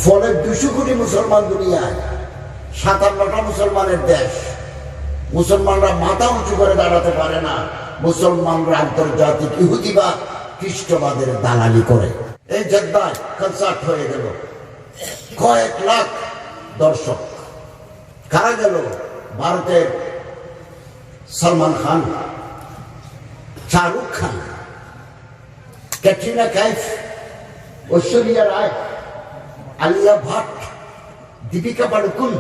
ফলে 200 কোটি মুসলমান দুনিয়ায়, 57টা মুসলমানের দেশ। মুসলমানরা মাথা উঁচু করে দাঁড়াতে পারে না, মুসলমানরা আন্তর্জাতিক ইহুদিবাদ খ্রিস্টবাদের দালালি করে। এই জেদ্দায় কনসার্ট হয়ে গেল, কয়েক লাখ দর্শক। কারা গেল? ভারতের সলমান খান, শাহরুখ খান, ক্যাটরিনা কাইফ, ঐশ্বরিয়া রায়, আলিয়া ভাট, দীপিকা পাড়ুকোন,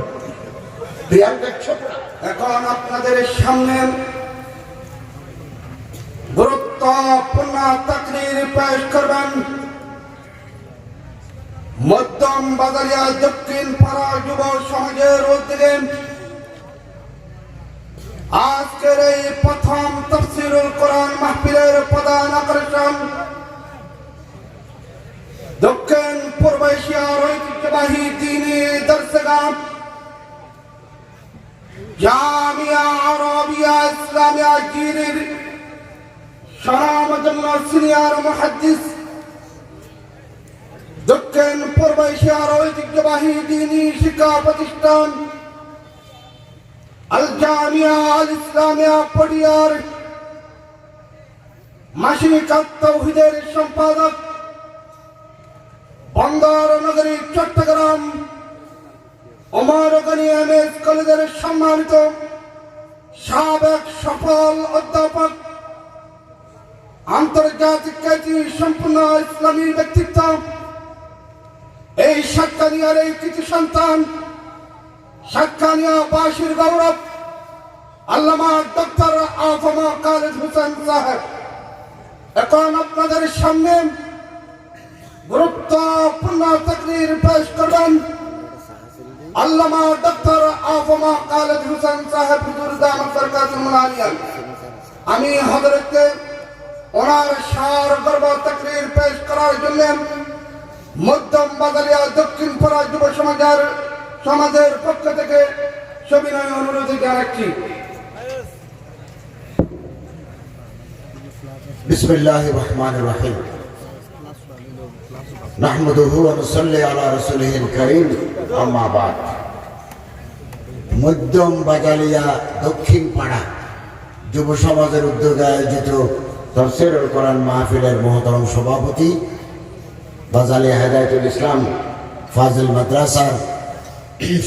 প্রিয়াঙ্কা চোপড়া। এখন আপনাদের সামনে গুরুত্বপূর্ণ তাকরীর পেশ করবেন মধ্যম বাজারিয়া দক্ষিণ পাড়া যুব সমাজের উদ্যোগে আজকের এই প্রথম তাফসীরুল কোরআন মাহফিলের প্রধান আকর্ষণ দক্ষিণ পূর্ব এশিয়ার ঐতিহ্যবাহী দ্বীনি দর্শগাহ জামিয়া আরবিয়া ইসলামিয়া জিরির স্বনামধন্য সিনিয়র মুহাদ্দিস, দক্ষিণ পূর্ব এশিয়ার ঐতিহ্যবাহী দ্বীনি শিক্ষা প্রতিষ্ঠান আল জামিয়া আল ইসলামিয়া পটিয়ার মাসিক তাওহীদের সম্পাদক, বন্দর নগরী চট্টগ্রাম ওমর গনি এমএস কলেজের সম্মানিত সাবেক সফল অধ্যাপক, আন্তর্জাতিক খ্যাতি সম্পন্ন ইসলামী ব্যক্তিত্ব, এই সাতকানিয়ার এই কৃতি সন্তান, সাতকানিয়া বাসীর গৌরব আল্লামা ডক্টর আফমা খালেদ হোসেন সাহেব এখন আপনাদের সামনে গুরুত্বপূর্ণ তাকরীর পেশ করবেন আল্লামা ডক্টর আফমা খালেদ হোসেন সাহেব হুজুর দামাত বরকাতুল আলিয়া। আমি হযরতকে ওনার সার গর্ব তাকরীর পেশ করার জন্য মধ্যম বাজারিয়া দক্ষিণ পাড়া যুব সমাজের পক্ষ থেকে সবিনয় অনুরোধ জানাচ্ছি। বিসমিল্লাহির রহমানির রহিম। নাহমাদুহু ওয়া নুসাল্লি আলা রাসূলিহিল কারীম, আম্মা বাদ। মধ্যম বাজারিয়া দক্ষিণ পাড়া যুব সমাজের উদ্যোগে আয়োজিত তাফসীরুল কোরআন মাহফিলের মহতরম সভাপতি বাজালিয়া হেদায়েতুল ইসলাম ফাজিল মাদ্রাসার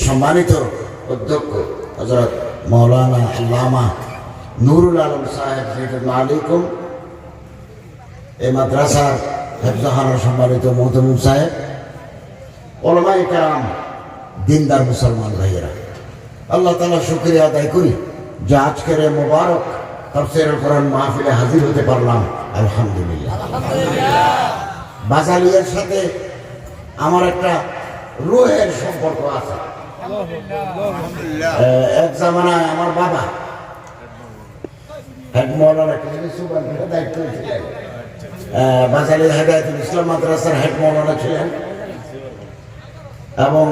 সম্মানিত অধ্যক্ষ হযরত মাওলানা আল্লামা নুরুল আলম সাহেব, আসসালামু আলাইকুম। এই মাদ্রাসার হেফজাখানার সম্মানিত মোহতমিম সাহেব, ওলামায়ে কেরাম, দিনদার মুসলমান ভাইয়েরা, আল্লাহ তাআলা শুকরিয়া আদায় করি যে আজকের এই মোবারক তাফসীরুল কোরআন মাহফিলে হাজির হতে পারলাম। আলহামদুলিল্লাহ। বাজালিয়ার সাথে আমার একটা রুহের সম্পর্ক আছে। এক জামানায় আমার বাবা হেড মাওলানা দায়িত্ব ছিলেন, বাজালিয়া হেদায়েতুল ইসলাম মাদ্রাসার হেড মাওলানা ছিলেন এবং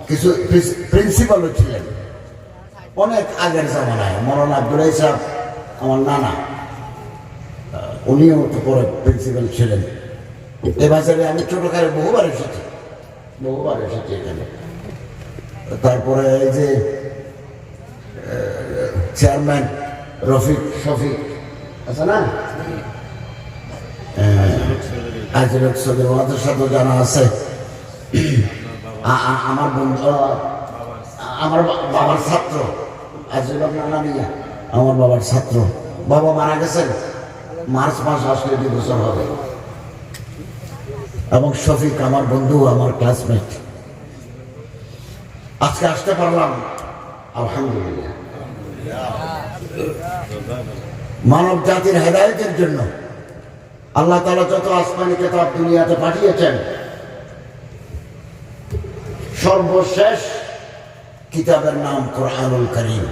কিছু প্রিন্সিপালও ছিলেন। অনেক আগের জামানায় মাওলানা আব্দুল সাহেব আমার নানা, উনিও তো পরে প্রিন্সিপাল ছিলেন। এ বাজারে আমি ছোটকালে বহুবার এসেছি এখানে। তারপরে এই যে চেয়ারম্যান শফিক আছে না, আজিলক সদর, ওনাদের সাথে জানা আছে। আমার বন্ধু, আমার বাবার ছাত্র আজিলক নানিয়া, আমার বাবার ছাত্র। বাবা মারা গেছেন, মার্চ মাস আসলে 2 বছর হবে। এবং শফিক আমার বন্ধু, আমার ক্লাসমেট। আজকে আসতে পারলাম, আলহামদুলিল্লাহ। মানব জাতির হেদায়েতের জন্য আল্লাহ তাআলা যত আসমানি কিতাব দুনিয়াতে পাঠিয়েছেন, সর্বশেষ কিতাবের নাম কোরআনুল কারীম।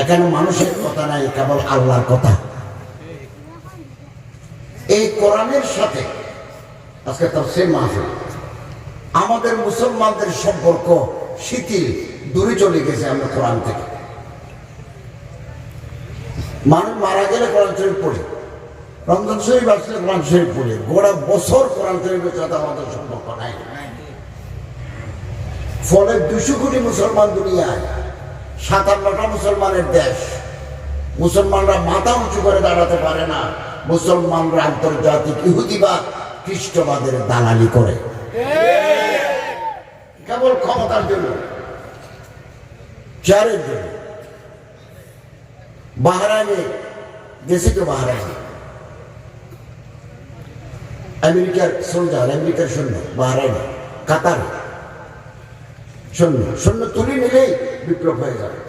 এখানে মানুষের কথা নাই, কেবল আল্লাহর কথা। এই কোরআনের সাথে আজকে তাফসীর মাহফিল। আমাদের মুসলমানদের সম্পর্ক শিথিল, দূরে চলে গেছে আমরা কোরআন থেকে। মানুষ মারা গেলে কোরআন শরীফ পড়ি, রমজান শরীফ আসলে কোরআন শরীফ পড়ে গোড়া বছর কোরআন শরীফের সাথে আমাদের সম্পর্ক নাই। ফলে 200 কোটি মুসলমান দুনিয়ায়, 57টা মুসলমানের দেশ, মুসলমানরা মাথা উঁচু করে দাঁড়াতে পারে না। মুসলমানরা আন্তর্জাতিক ইহুদিবাদ খ্রিস্টবাদের দালালি করে কেবল ক্ষমতার জন্য, চেয়ারের জন্য। বাহরাইনে গেছি তো, বাহরাইনে আমেরিকার সোলজার, আমেরিকার সৈন্য বাহরাইনে, কাতার সৈন্য তুলে নিলেই বিপ্লব হয়ে যাবে।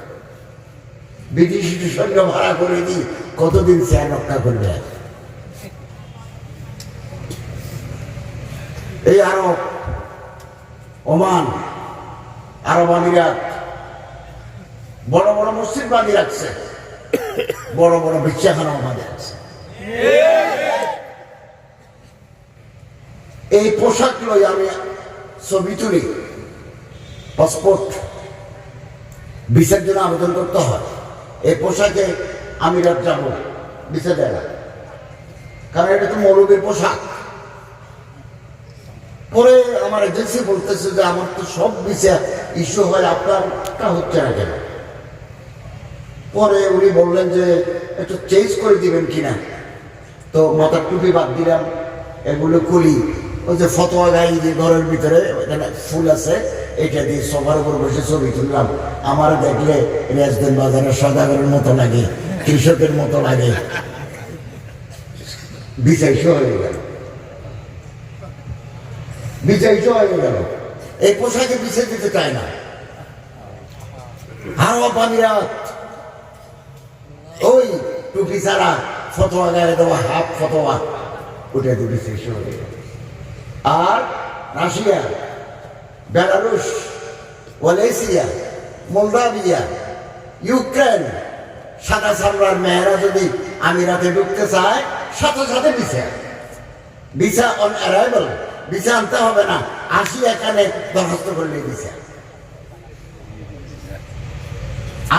বিদেশি সৈন্য ভাড়া করে দিই, কতদিন চেয়ার রক্ষা করবে? এই আরব, ওমান, আরব আমিরাত বড় বড় মসজিদ বানিয়ে রাখছে, বড় বড় ভিক্ষাখানাও বানিয়ে রাখছে। এই পোশাক লই আমি ছবি তুলি, পাসপোর্ট ভিসার জন্য আবেদন করতে হয়। এই পোশাকে আমিরাত যাব, ভিসা দেয় না, কারণ এটা তো মৌলবীর পোশাক। পরে আমার এজেন্সি বলতেছে যে আমার তো সব ভিসা ইস্যু হয়, আপনারটা হচ্ছে না কেন? পরে উনি বললেন যে একটু চেঞ্জ করে দিবেন কিনা। তো মাথার টুপি বাদ দিলাম, এগুলো খুলি, ওই যে ফতোয়া গাই যে ঘরের ভিতরে এখানে ফুল আছে, এটা দিয়ে সোফার উপর বসে ছবি তুললাম। আমার দেখলে রেজদেন বাজারের সদাগরের মতো লাগে, কৃষকের মতো লাগে। বিচাইশো হয়ে গেল, বিচাইশো হয়ে গেল। এই পোশাকে পিছিয়ে দিতে চায় না। আরব আমিরাত ওই টুপি ছাড়া ফতোয়া গায়ে দেওয়া হাফ ফতোয়া, ওটা দিয়ে বিচাইশো হয়ে গেল। আর রাশিয়া, বেলারুশ, ওয়ালেসিয়া, মোলদাভিয়া, ইউক্রেন, সাদা চামড়ার মেয়েরা যদি আমিরাতে ঢুকতে চায়, সাথে সাথে ভিসা অন অ্যারাইভাল, ভিসা আনতে হবে না, আসি এখানে দরখাস্ত করলে ভিসা।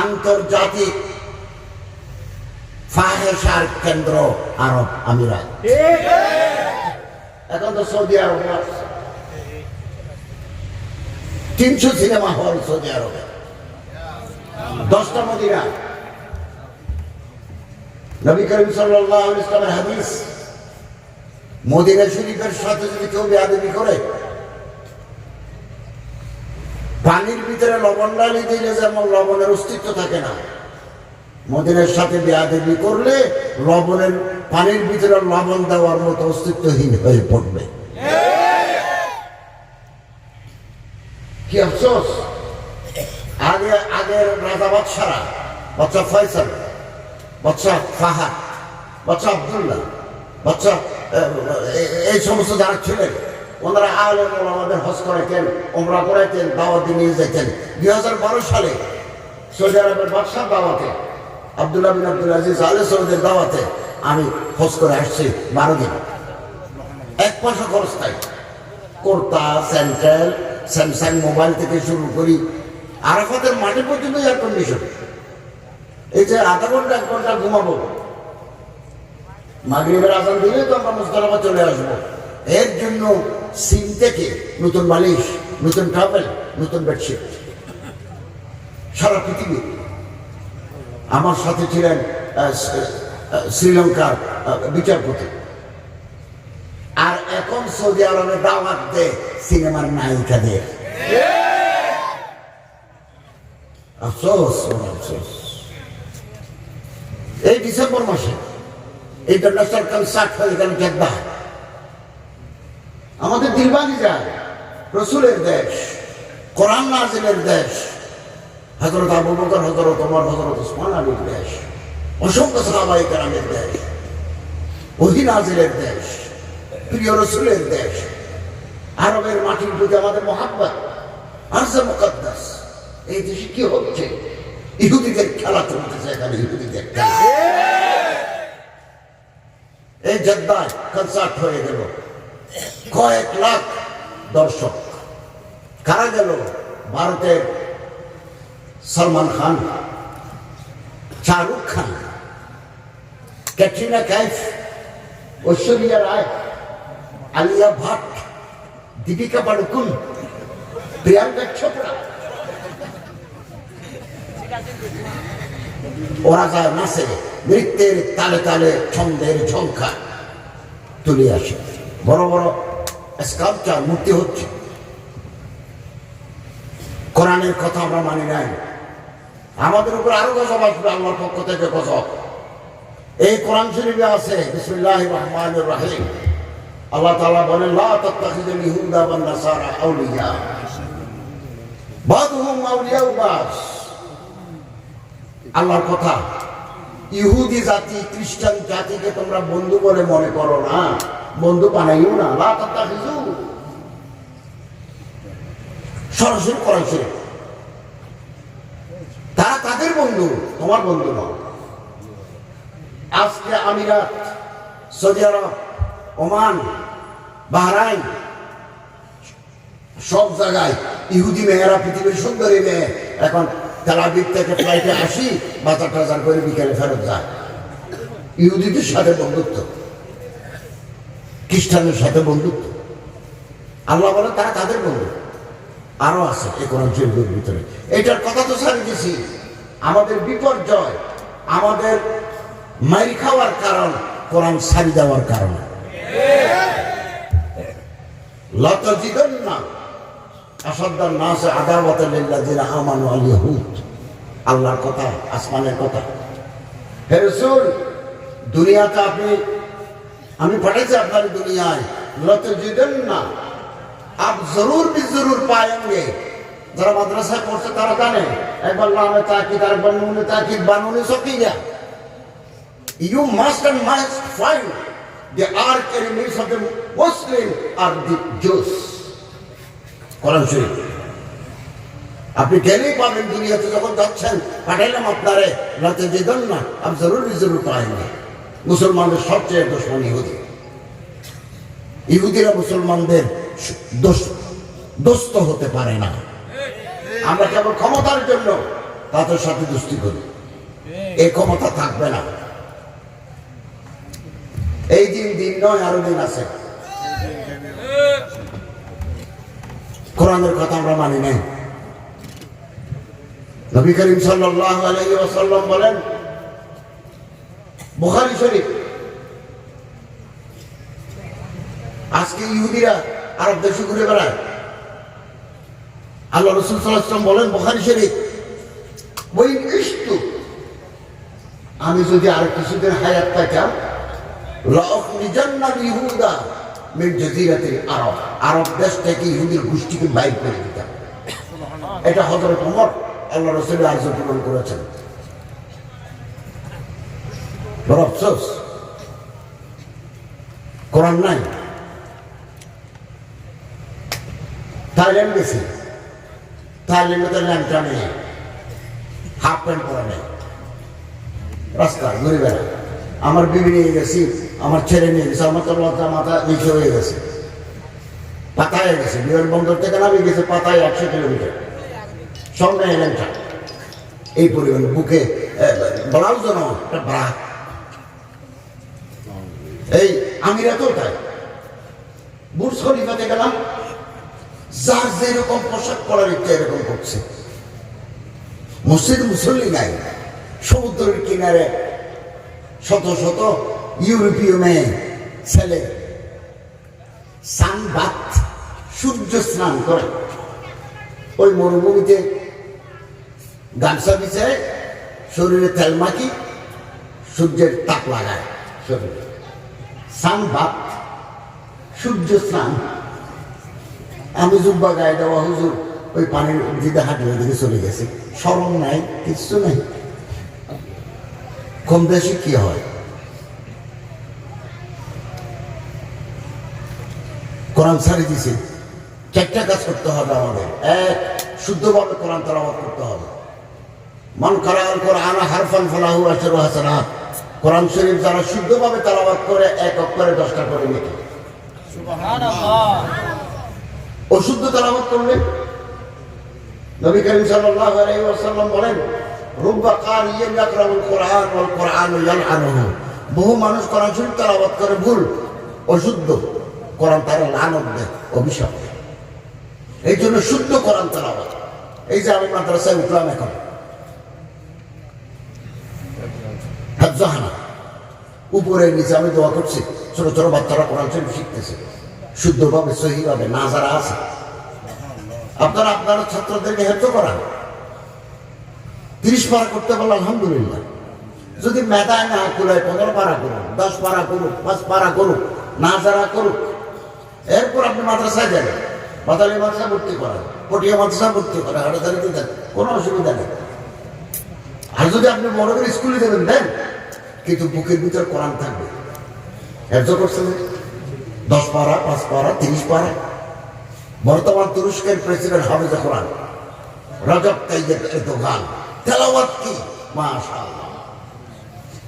আন্তর্জাতিক ফাহেসার কেন্দ্র আরব আমিরাত। এখন তো সৌদি আরব 300 সিনেমা হল সৌদি আরবে, 10টা মদিনা। নবী করিম সাল্লাল্লাহু আলাইহি ওয়াসাল্লামের হাদিস, মদিনা শরীফের সাথে যদি কেউ বেয়াদবি করে, পানির ভিতরে লবণ ডালি দিলে যেমন লবণের অস্তিত্ব থাকে না, মদিনার সাথে বেয়াদবি করলে লবণের, পানির ভিতরে লবণ দেওয়ার মতো অস্তিত্বহীন হয়ে পড়বে। কি আফসোস! আগের রাজা বাদশারা, বাচ্চা ফয়সাল, বাচ্চা ফাহাদ, বাচ্চা আব্দুল্লাহ, বাচ্চা এই সমস্ত যারা ছিলেন, ওনারা আলেম ওলামাদের হজ করাইতেন, ওমরা করাইতেন, দাওয়াতে নিয়ে যেতেন। 2012 সালে সৌদি আরবের বাদশার দাওয়াতে, আব্দুল্লাহ বিন আব্দুল আজিজ আলে সৌদের দাওয়াতে আমি হজ করে আসছি 12 দিন। 1 পয়সা খরচ নাই। কোর্তা, সেন্ট্রাল, স্যামসাং মোবাইল থেকে শুরু করি, আরাফাতের মাঠে পর্যন্ত এয়ার কন্ডিশন। এই যে আধা ঘন্টা 1 ঘন্টা ঘুমাবো, মাগরিবের আজান দিলে তো আমরা মুজদালিফা চলে আসবো। এর জন্য সিম থেকে নতুন বালিশ, নতুন ট্রাভেল, নতুন বেডশিট। সারা পৃথিবী। আমার সাথে ছিলেন শ্রীলঙ্কার বিচারপতি। আর এখন সৌদি আরবে দাওয়াত দেয় সিনেমার নায়িকাদের। আফসোস, আফসোস। এই ডিসেম্বর মাসে ইন্টারন্যাশনাল কনসার্ট হয়ে গেল জেদ্দা। আমাদের দিলবানি যায়, রসুলের দেশ, কোরআন নাজিলের দেশ, হযরত আবু বকর, হযরত ওমর, হযরত উসমান আলীর দেশ, অসংখ্য সাহাবায়ে কেরামের দেশ, ওহী নাজিলের দেশ, প্রিয় রসুলের দেশ। আরবের মাটির প্রতি আমাদের মহাব্বত, আরজে মুকদ্দাস। এই দেশে কি হচ্ছে? ইহুদিদের খেলা চলতেছে এখানে, ইহুদিদের খেলা। এই জেদ্দায় কনসার্ট হয়ে গেল, কয়েক লাখ দর্শক। কারা গেল? ভারতের সলমান খান, শাহরুখ খান, ক্যাটরিনা কাইফ, ঐশ্বরিয়া রায়, আলিয়া ভাট, দীপিকা পাড়ুকোন, প্রিয়াঙ্কা চোপড়া, ওরা যায় নাচে, নৃত্যের তালে তালে ছন্দের ঝঙ্কার তুলে আসে, বড় বড় স্কাল্পচার মূর্তি হচ্ছে। কোরআনের কথা আমরা মানি নাই, আমাদের উপর আরো গজব আসবে আল্লাহর পক্ষ থেকে গজব। এই কোরআন শরীফে আছে বিসমিল্লাহির রহমানির রহিম, আল্লাহ তাআলা বলেন লা তাত্তাখিযুল ইহুদা ওয়ান নাসারা আউলিয়া বাদহুম আউলিয়া বাস। আল্লাহর কথা, ইহুদি জাতি খ্রিস্টান জাতিকে তোমরা বন্ধু বলে মনে করো না, বন্ধু বানাইও না। লা তাত্তাখিযু, সরাসরি কোরআন শরীফ, তারা তাদের বন্ধু, তোমার বন্ধু নয়। আজকে আমিরাত, সৌদি আরব, ওমান, বাহরাইন, সব জায়গায় ইহুদি মেয়েরা, পৃথিবীর সুন্দরী মেয়ে এখন তেল আবিব থেকে ফ্লাইটে আসি, বাজার টাজার করে বিকেলে ফেরত যায়। ইহুদিদের সাথে বন্ধুত্ব, খ্রিস্টানের সাথে বন্ধুত্ব। আল্লাহ বলে তারা তাদের বন্ধু। আরো আছে এই কোরআন শরীফের ভিতরে। এটার কথা তো ছাড়িয়ে দিছি। আমাদের বিপর্যয়, আমাদের মাইর খাওয়ার কারণ কোরআন ছাড়ি দেওয়ার কারণে। লাতাজিদান্না আসাদ্দান নাস আদাওয়াতাল লিল্লাযিনা আমানু আল ইয়াহুদ। আল্লাহর কথা, আসমানের কথা। হে রাসূল, দুনিয়াতে আমি পাঠাইছি আপনার দুনিয়ায়, লাতাজিদান্না, आप जरूर भी जरूर पाएंगे। जरा मदरसा पढ़ते तारा जाने, একবার লামে তাকিদ আর একবার নুনে তাকিদ বানুনে সকিয়া। You must and must find the arch enemies of the Muslim are the Jews. কোরআন শরীফ আপনি গেলেই পাবেন। দুনিয়াতে যখন যাচ্ছেন, পাঠাইলাম আপনারে, রাতে যে দেন না, आप जरूर भी जरूर पाएंगे। মুসলমানদের সবচেয়ে দুশমন ইহুদি। ইহুদিরা মুসলমানদের দোস্ত হতে পারে না। আমরা কেবল ক্ষমতার জন্য তাদের সাথে দোস্তি করি, এই ক্ষমতা থাকবে না। এই দিন নয়, আরো দিন আছে। কোরআনের কথা আমরা মানি নাই। নবী করিম সাল্লাল্লাহু আলাইহি ওয়াসাল্লাম বলেন, বুখারী শরীফ, আজকে ইহুদিরা আরব দেশে ঘুরে বেড়ায়। আল্লাহ রাসূল সাল্লাল্লাহু আলাইহি ওয়াসাল্লাম বলেন বুখারী শরীফ, ওই ইশতু, আমি যদি আর কিছুদিন হায়াত পাইতাম, লাউখরিজান্নাল ইহুদা মিন জাজিরাতিল আরব, আরব দেশ থেকে ইহুদির গোষ্ঠীকে বাইর করে দিতাম। এটা হযরত ওমর আল্লাহ রাসূলের আরজু পূরণ করেছেন। বড় আফসোস, কোরআন নাই। থাইল্যান্ড গেছি, থাইল্যান্ডে তো ল্যাংটা নেই, হাফ প্যান্ট পরে নেই, রাস্তা ঘুরে বেড়া। আমার বিবি নিয়ে গেছি, আমার ছেলে নিয়ে গেছে, আমার তো লজ্জা মাথা নিচে হয়ে গেছে, পাতায় গেছে। বিমানবন্দর থেকে নামে গেছে পাতায় 100 কিলোমিটার, সব নেই ল্যাংটা। এই পরিমাণ বুকে ব্লাউজ একটা ব্রা। এই আমিরাতেও তাই। বুর্জ খলিফাতে গেলাম, যার যেরকম পোশাক পরার ইচ্ছা এরকম করছে। মসজিদ মুসল্লি নাই, সমুদ্রের কিনারে শত শত ইউরোপীয় মেয়ে ছেলে সানবাত, সূর্য স্নান করে। ওই মরুভূমিতে গামছা বিছায়, শরীরে তেল মাখি, সূর্যের তাপ লাগায় শরীরে। সানবাত, সূর্য স্নান। আমি জুব্বা গায়ে দেওয়া, হুজুর ওই পানির দিকে হাঁটিয়ে দিকে চলে গেছে। শরম নাই, কিচ্ছু নাই। কম দেশে কি হয়? কোরআন ছাড়ি দিছে। 4টা কাজ করতে হবে আমাদের। এক, শুদ্ধভাবে কোরআন তেলাওয়াত করতে হবে। মান কারাআল কোরআন হারফান ফালাহু আশরু হাসানাত। কোরআন শরীফ যারা শুদ্ধভাবে তেলাওয়াত করে, 1 অক্ষরে 10টা করে নেকি। সুবহানাল্লাহ। অশুদ্ধ তেলাওয়াত করলে নবী করিম সাল্লাল্লাহু আলাইহি ওয়াসাল্লাম বলেন, রুব্বা কারিয়্যিন ইয়াকরাউল কোরআন ওয়াল কোরআনু ইয়ালআনুহু। বহু মানুষ কোরআন শরীফ তেলাওয়াত করে ভুল, অশুদ্ধ কোরআন, তারা লানত দেয়, অভিশাপ। এই জন্য শুদ্ধ কোরআন তেলাওয়াত। এই যে আমি মাদ্রাসায় উঠলাম এখন, হাফজাহানা, উপরে নিচে আমি দোয়া করছি, ছোট ছোট বাচ্চারা কোরআন শরীফ শিখতেছে শুদ্ধভাবে, সহিভাবে, না যারা আছে। আপনারা আপনারা ছাত্রদেরকে হেল্প করান। 30 পারা করতে পারলে আলহামদুলিল্লাহ। যদি মেধায় না কুলায় 15 পারা করুন, 10 পারা করুক, 5 পারা করুক, না যারা করুক। এরপর আপনি মাদ্রাসায় যাবেন, বাতালি মাদ্রাসা ভর্তি করেন, পটিয়া মাদ্রাসা ভর্তি করেন, হাটাদারিতে দেন, কোনো অসুবিধা নেই। আর যদি আপনি বড় করে স্কুলে দেবেন দেন, কিন্তু বুকের ভিতর কোরআন থাকবে। হেফজ করছেন 10 পারা, 5 পারা, 30 পারা। বর্তমান তুরস্কের প্রেসিডেন্ট হাফেজ কোরআন, রজব তাইয়েব এরদোগান, তেলাওয়াত কি মাশাআল্লাহ।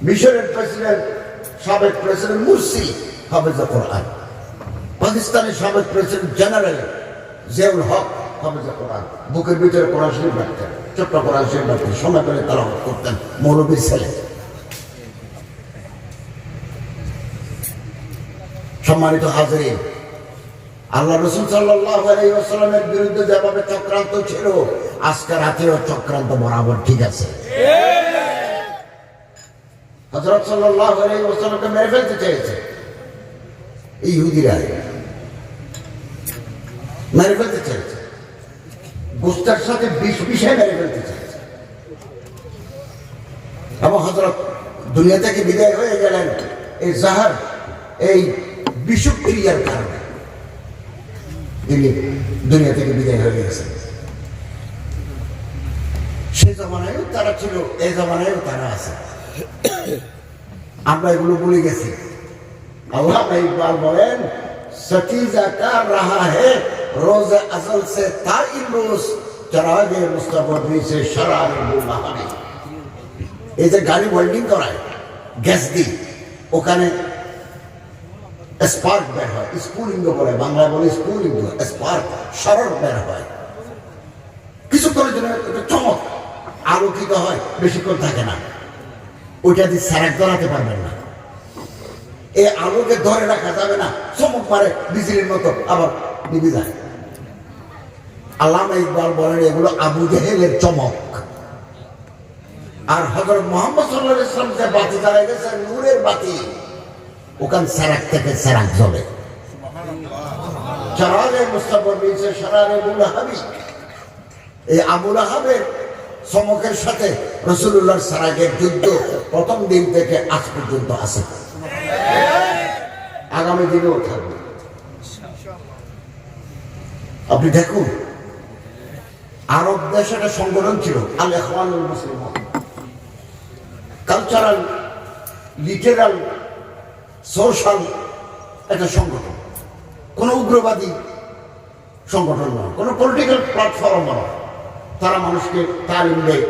মিশরের প্রেসিডেন্ট, সাবেক প্রেসিডেন্ট মুরসি হাফেজ কোরআন। পাকিস্তানের সাবেক প্রেসিডেন্ট জেনারেল জিয়াউল হক হাফেজ কোরআন। বুকের ভিতরে কোরআন শরীফ রাখতেন, ছোট্ট কোরআন শরীফ রাখতেন, সময় পেলে তেলাওয়াত করতেন, মৌলবীর ছেলে। সম্মানিত হাজরিন, আল্লাহ রাসূল সাল্লাল্লাহু আলাইহি ওয়াসাল্লামের বিরুদ্ধে যেভাবে চক্রান্ত ছিল, আজকে রাতেও চক্রান্ত বরাবর ঠিক আছে। হযরত সাল্লাল্লাহু আলাইহি ওয়াসাল্লামকে মেরে ফেলতে চেয়েছে এই ইহুদিরা, মেরে ফেলতে চেয়েছে, গোস্তের সাথে বিষ মিশিয়ে মেরে ফেলতে চেয়েছে। এবং হযরত দুনিয়া থেকে বিদায় হয়ে গেলেন এই জাহার, এই বিষক্রিয়ার কারণে তিনি দুনিয়া থেকে বিদায় হয়ে গেছেন। সেই জমানায়ও তারা ছিল, এই জমানায়ও তারা আছে। আমরা এগুলো ভুলে গেছি। আল্লাহ ইকবাল বলেন, সতীজা কা রাহা হে রোজ আজল সে তা ইমরোজ চরাগে মুস্তাফি সে শরারে বুলাহানি। এই যে গাড়ি ওয়েল্ডিং করায় গ্যাস দি, ওখানে স্পার্ক বের হয়, স্ফুলিঙ্গ বলে, বাংলায় বলে স্ফুলিঙ্গ, স্পার্ক, সরল বের হয়। কিছুক্ষণের জন্য একটা চমক, আলোকিত হয়, বেশিক্ষণ থাকে না। ওইটা দিয়ে সারাক ধরাতে পারবেন না, এই আলোকে ধরে রাখা যাবে না, চমক মারে বিজলির মতো, আবার নিভে যায়। আল্লামা ইকবাল বলেন এগুলো আবু জেহেলের চমক। আর হযরত মুহাম্মদ সাল্লাল্লাহু আলাইহি ওয়াসাল্লাম যে বাতি জ্বালায় গেছেন, নূরের বাতি, ওখান সারাক থেকে সারাক জ্বলে। চরাগে মুস্তাফি সে শরারে বুলাহাবি, এই আবু লাহাবের চমকের সাথে রাসূলুল্লাহর সারাগের যুদ্ধ প্রথম দিন থেকে আজ পর্যন্ত আছে, আগামী দিনেও থাকবে। আপনি দেখুন, আরব দেশে একটা সংগঠন ছিল আল ইখওয়ানুল মুসলিমুন, কালচারাল, লিটারাল, সোশ্যাল একটা সংগঠন। কোন উগ্রবাদী সংগঠন নয়, কোন পলিটিক্যাল প্ল্যাটফর্ম নয়। তারা মানুষকে তালিম দেয়,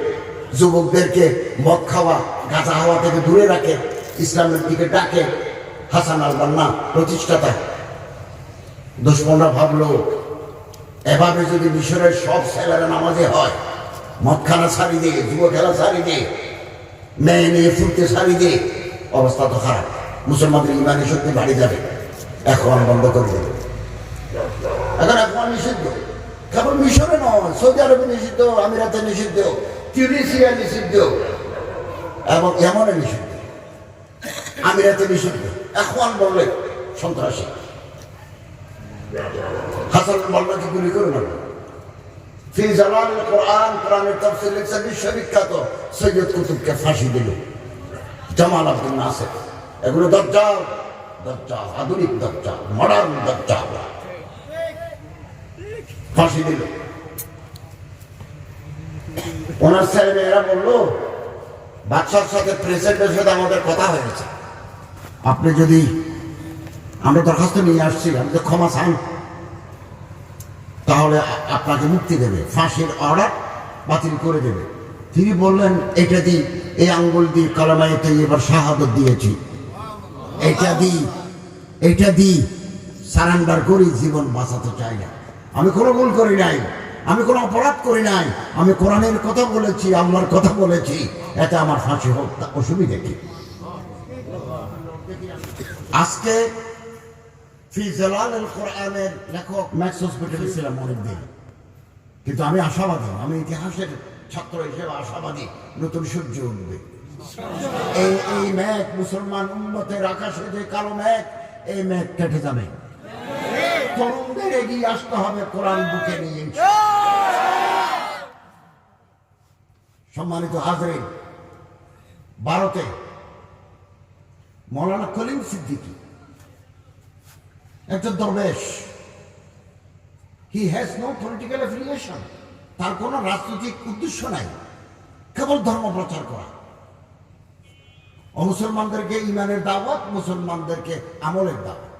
যুবকদেরকে মদ খাওয়া, গাঁজা হাওয়া থেকে দূরে রাখে, ইসলামের দিকে ডাকে। হাসান আল বান্না প্রতিষ্ঠাতা। দুশ্মনরা ভাবলো এভাবে যদি মিশরের সব ছেলেরা নামাজে হয়, মদ খানা ছাড়ি দিয়ে, যুব খেলা ছাড়ি দিয়ে, মেয়ে নিয়ে ফুলতে ছাড়ি দিয়ে, অবস্থা তো খারাপ, মুসলমানদের ইমানি শক্তি বাড়ি যাবে। এখন বন্ধ করে দেবে। এখন এখন নিষিদ্ধ, কেবল মিশরে নয়, সৌদি আরবে নিষিদ্ধ, আমিরাতে নিষিদ্ধ, টিউনিসিয়া নিষিদ্ধ, এবং ইয়েমেনে নিষিদ্ধ, আমিরাতে নিষিদ্ধ। এখন বললে সন্ত্রাসী। হাসান বল্লাকে গুলি করে না। ফি জালাল কোরআন, কোরআনের তাফসীর লিখছে বিশ্ববিখ্যাত সৈয়দ কুতুবকে ফাঁসি দিল জামাল আব্দুল নাসির। এগুলো দাজ্জাল, দাজ্জাল, আধুনিক দাজ্জাল, মডার্ন দাজ্জাল, ফাঁসি দিল। ওনার ছেলেমেয়েরা বললো, বাদশার সাথে প্রেসিডেন্টের সাথে আমাদের কথা হয়েছে, আপনি যদি, আমরা দরখাস্ত নিয়ে আসছি, আপনি ক্ষমা চান, তাহলে আপনাকে মুক্তি দেবে, ফাঁসির অর্ডার বাতিল করে দেবে। তিনি বললেন, এটা দিই, এই আঙ্গুল দিয়ে কালেমায়ে তাইয়্যিবার শাহাদত দিয়েছি, এটা দিই সারেন্ডার করি, জীবন বাঁচাতে চাই না। আমি কোনো ভুল করি নাই, আমি কোনো অপরাধ করি নাই, আমি কোরআনের কথা বলেছি, আল্লাহর কথা বলেছি, এতে আমার ফাঁসি হোক, তা অসুবিধা কি? আজকে ফি জালালিল কোরআনের লেখক ম্যাক্স হসপিটালে ছিলাম অনেকদিন, কিন্তু আমি আশাবাদী, আমি ইতিহাসের ছাত্র হিসেবে আশাবাদী নতুন সূর্য উঠবে। এই মেঘ মুসলমান উম্মতের আকাশে যে কালো মেঘ, এই মেঘ কেটে যাবে। তরুণদের এগিয়ে আসতে হবে কোরআন বুকে নিয়ে। সম্মানিত হাজরিন, ভারতে মৌলানা কলিম সিদ্দিকী একজন দরবেশ, he has no political affiliation, তার কোনো রাজনৈতিক উদ্দেশ্য নাই, কেবল ধর্ম প্রচার করা ও মুসলমানদেরকে ইমানের দাওয়াত, মুসলমানদেরকে আমলের দাওয়াত।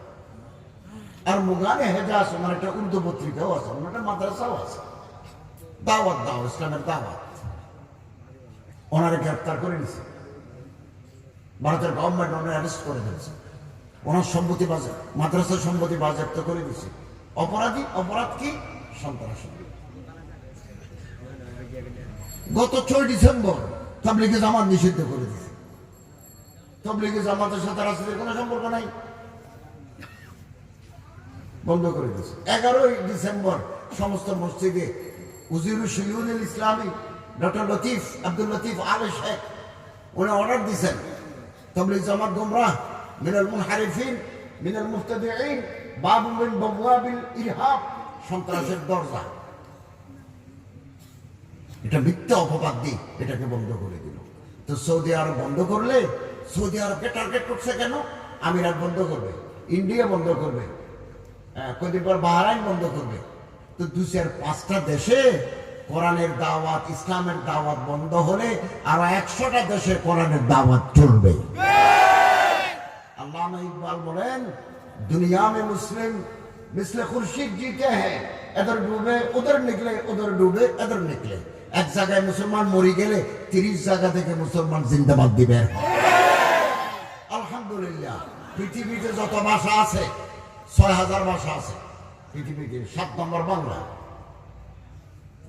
আর মুগানে হেজাজ ওনার একটা উর্দু পত্রিকাও আছে, ওনার একটা মাদ্রাসাও আছে, দাওয়াত দাও, ইসলামের দাওয়াত। ওনারে গ্রেপ্তার করে নিছে ভারতের গভর্নমেন্ট, ওনার অ্যারেস্ট করে দিয়েছে, ওনার সম্পত্তি মাদ্রাসার সম্পত্তি বাজেয়াপ্ত করে দিছে। অপরাধ কি? সন্ত্রাসী। গত 6 ডিসেম্বর তাবলীগে জামাত নিষিদ্ধ করে দিয়েছে। তাবলীগে জামাতের সাথে রাসূলের কোনো সম্পর্ক নাই, বন্ধ করে দিয়েছে। 11 ডিসেম্বর সমস্ত মসজিদে উজিরুল শিউনুল ইসলামী ডক্টর আব্দুল লতিফ আলী শেখ উনি অর্ডার দিয়েছেন, তাবলীগ জামাত গুমরাহ মিনাল মুনহারিফিন মিনাল মুবতাদিঈন বাবু মিন বাবওয়াবিল ইরহাব, সন্ত্রাসের দরজা। এটা মিথ্যা অপবাদ দিয়ে এটাকে বন্ধ করে দিল। তো সৌদি আরব বন্ধ করলে, সৌদি আরবকে টার্গেট করছে কেন? আমিরাত বন্ধ করবে, ইন্ডিয়া বন্ধ করবে, কদিন পর বাহরাইন বন্ধ করবে। তো 2-4-5টা দেশে কোরআনের দাওয়াত, ইসলামের দাওয়াত বন্ধ হলে আরো 100টা দেশে কোরআনের দাওয়াত চলবে। আল্লামা ইকবাল বলেন, দুনিয়া মে মুসলিম মিসলে খুরশিদ জিতে হ্যাঁ, এদের ডুবে উধর নিকলে, উধর ডুবে এদের নিকলে। এক জায়গায় মুসলমান মরে গেলে 30 জায়গা থেকে মুসলমান জিন্দাবাদ দিবে। আলহামদুলিল্লাহ, পৃথিবীতে যত ভাষা আছে 6000 ভাষা আছে পৃথিবীতে, 7 নম্বর বাংলা।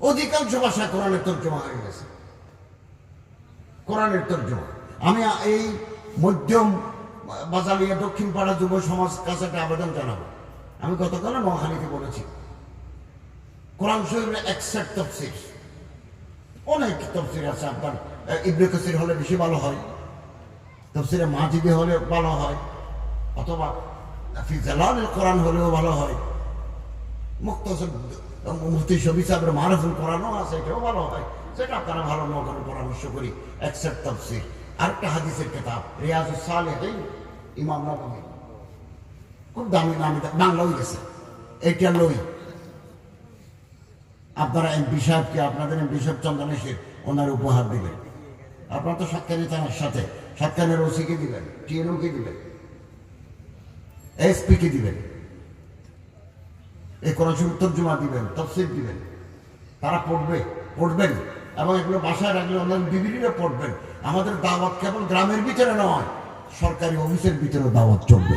অধিকাংশ ভাষা কোরআনের তর্জমা হয়ে গেছে, কোরআনের তর্জমা। আমি এই মধ্যম বাজালিয়া দক্ষিণ পাড়া যুব সমাজ কাছে একটা আবেদন জানাবো। আমি গতকাল নোয়াখালীতে বলেছি, কোরআন শরীফের একসেট তাফসীর, অনেক তাফসীর আছে। আপনার ইবনে কাসির হলে বেশি ভালো হয়, তাফসীরে মাজিদে হলে ভালো হয়, অথবা ফি জালালিল কোরআন হলেও ভালো হয়। মুক্তাসর মুফতি শফি সাহেবের মারুফুল কোরআনও আছে, এটাও ভালো হয়। সেটা আপনারা ভালো নৌকার পরামর্শ করি। একসেট তাফসীর। আরেকটা হাদিসের কিতাব রিয়াজুস সালেহীন, ইমাম নববী, খুব দামি নামি, বাংলা হয়ে গেছে, এটা লই। আপনারা এমপি সাহেবকে, আপনাদের এমপি সাহেব চন্দনেশ্বর, ওনার উপহার দিবেন। আপনারা তো সাতকানি থানার সাথে, সাতকানের ওসিকে দিবেন, টিএনওকে দিবেন, এসপিকে দিবেন, এই কোরআন শরীফ তর্জমা দিবেন, তাফসীর দিবেন। তারা পড়বেন এবং এগুলো বাসায় রাখলে অন্যান্য বিবিরা পড়বেন। আমাদের দাওয়াত কেবল গ্রামের ভিতরে নয়, সরকারি অফিসের ভিতরে দাওয়াত চলবে।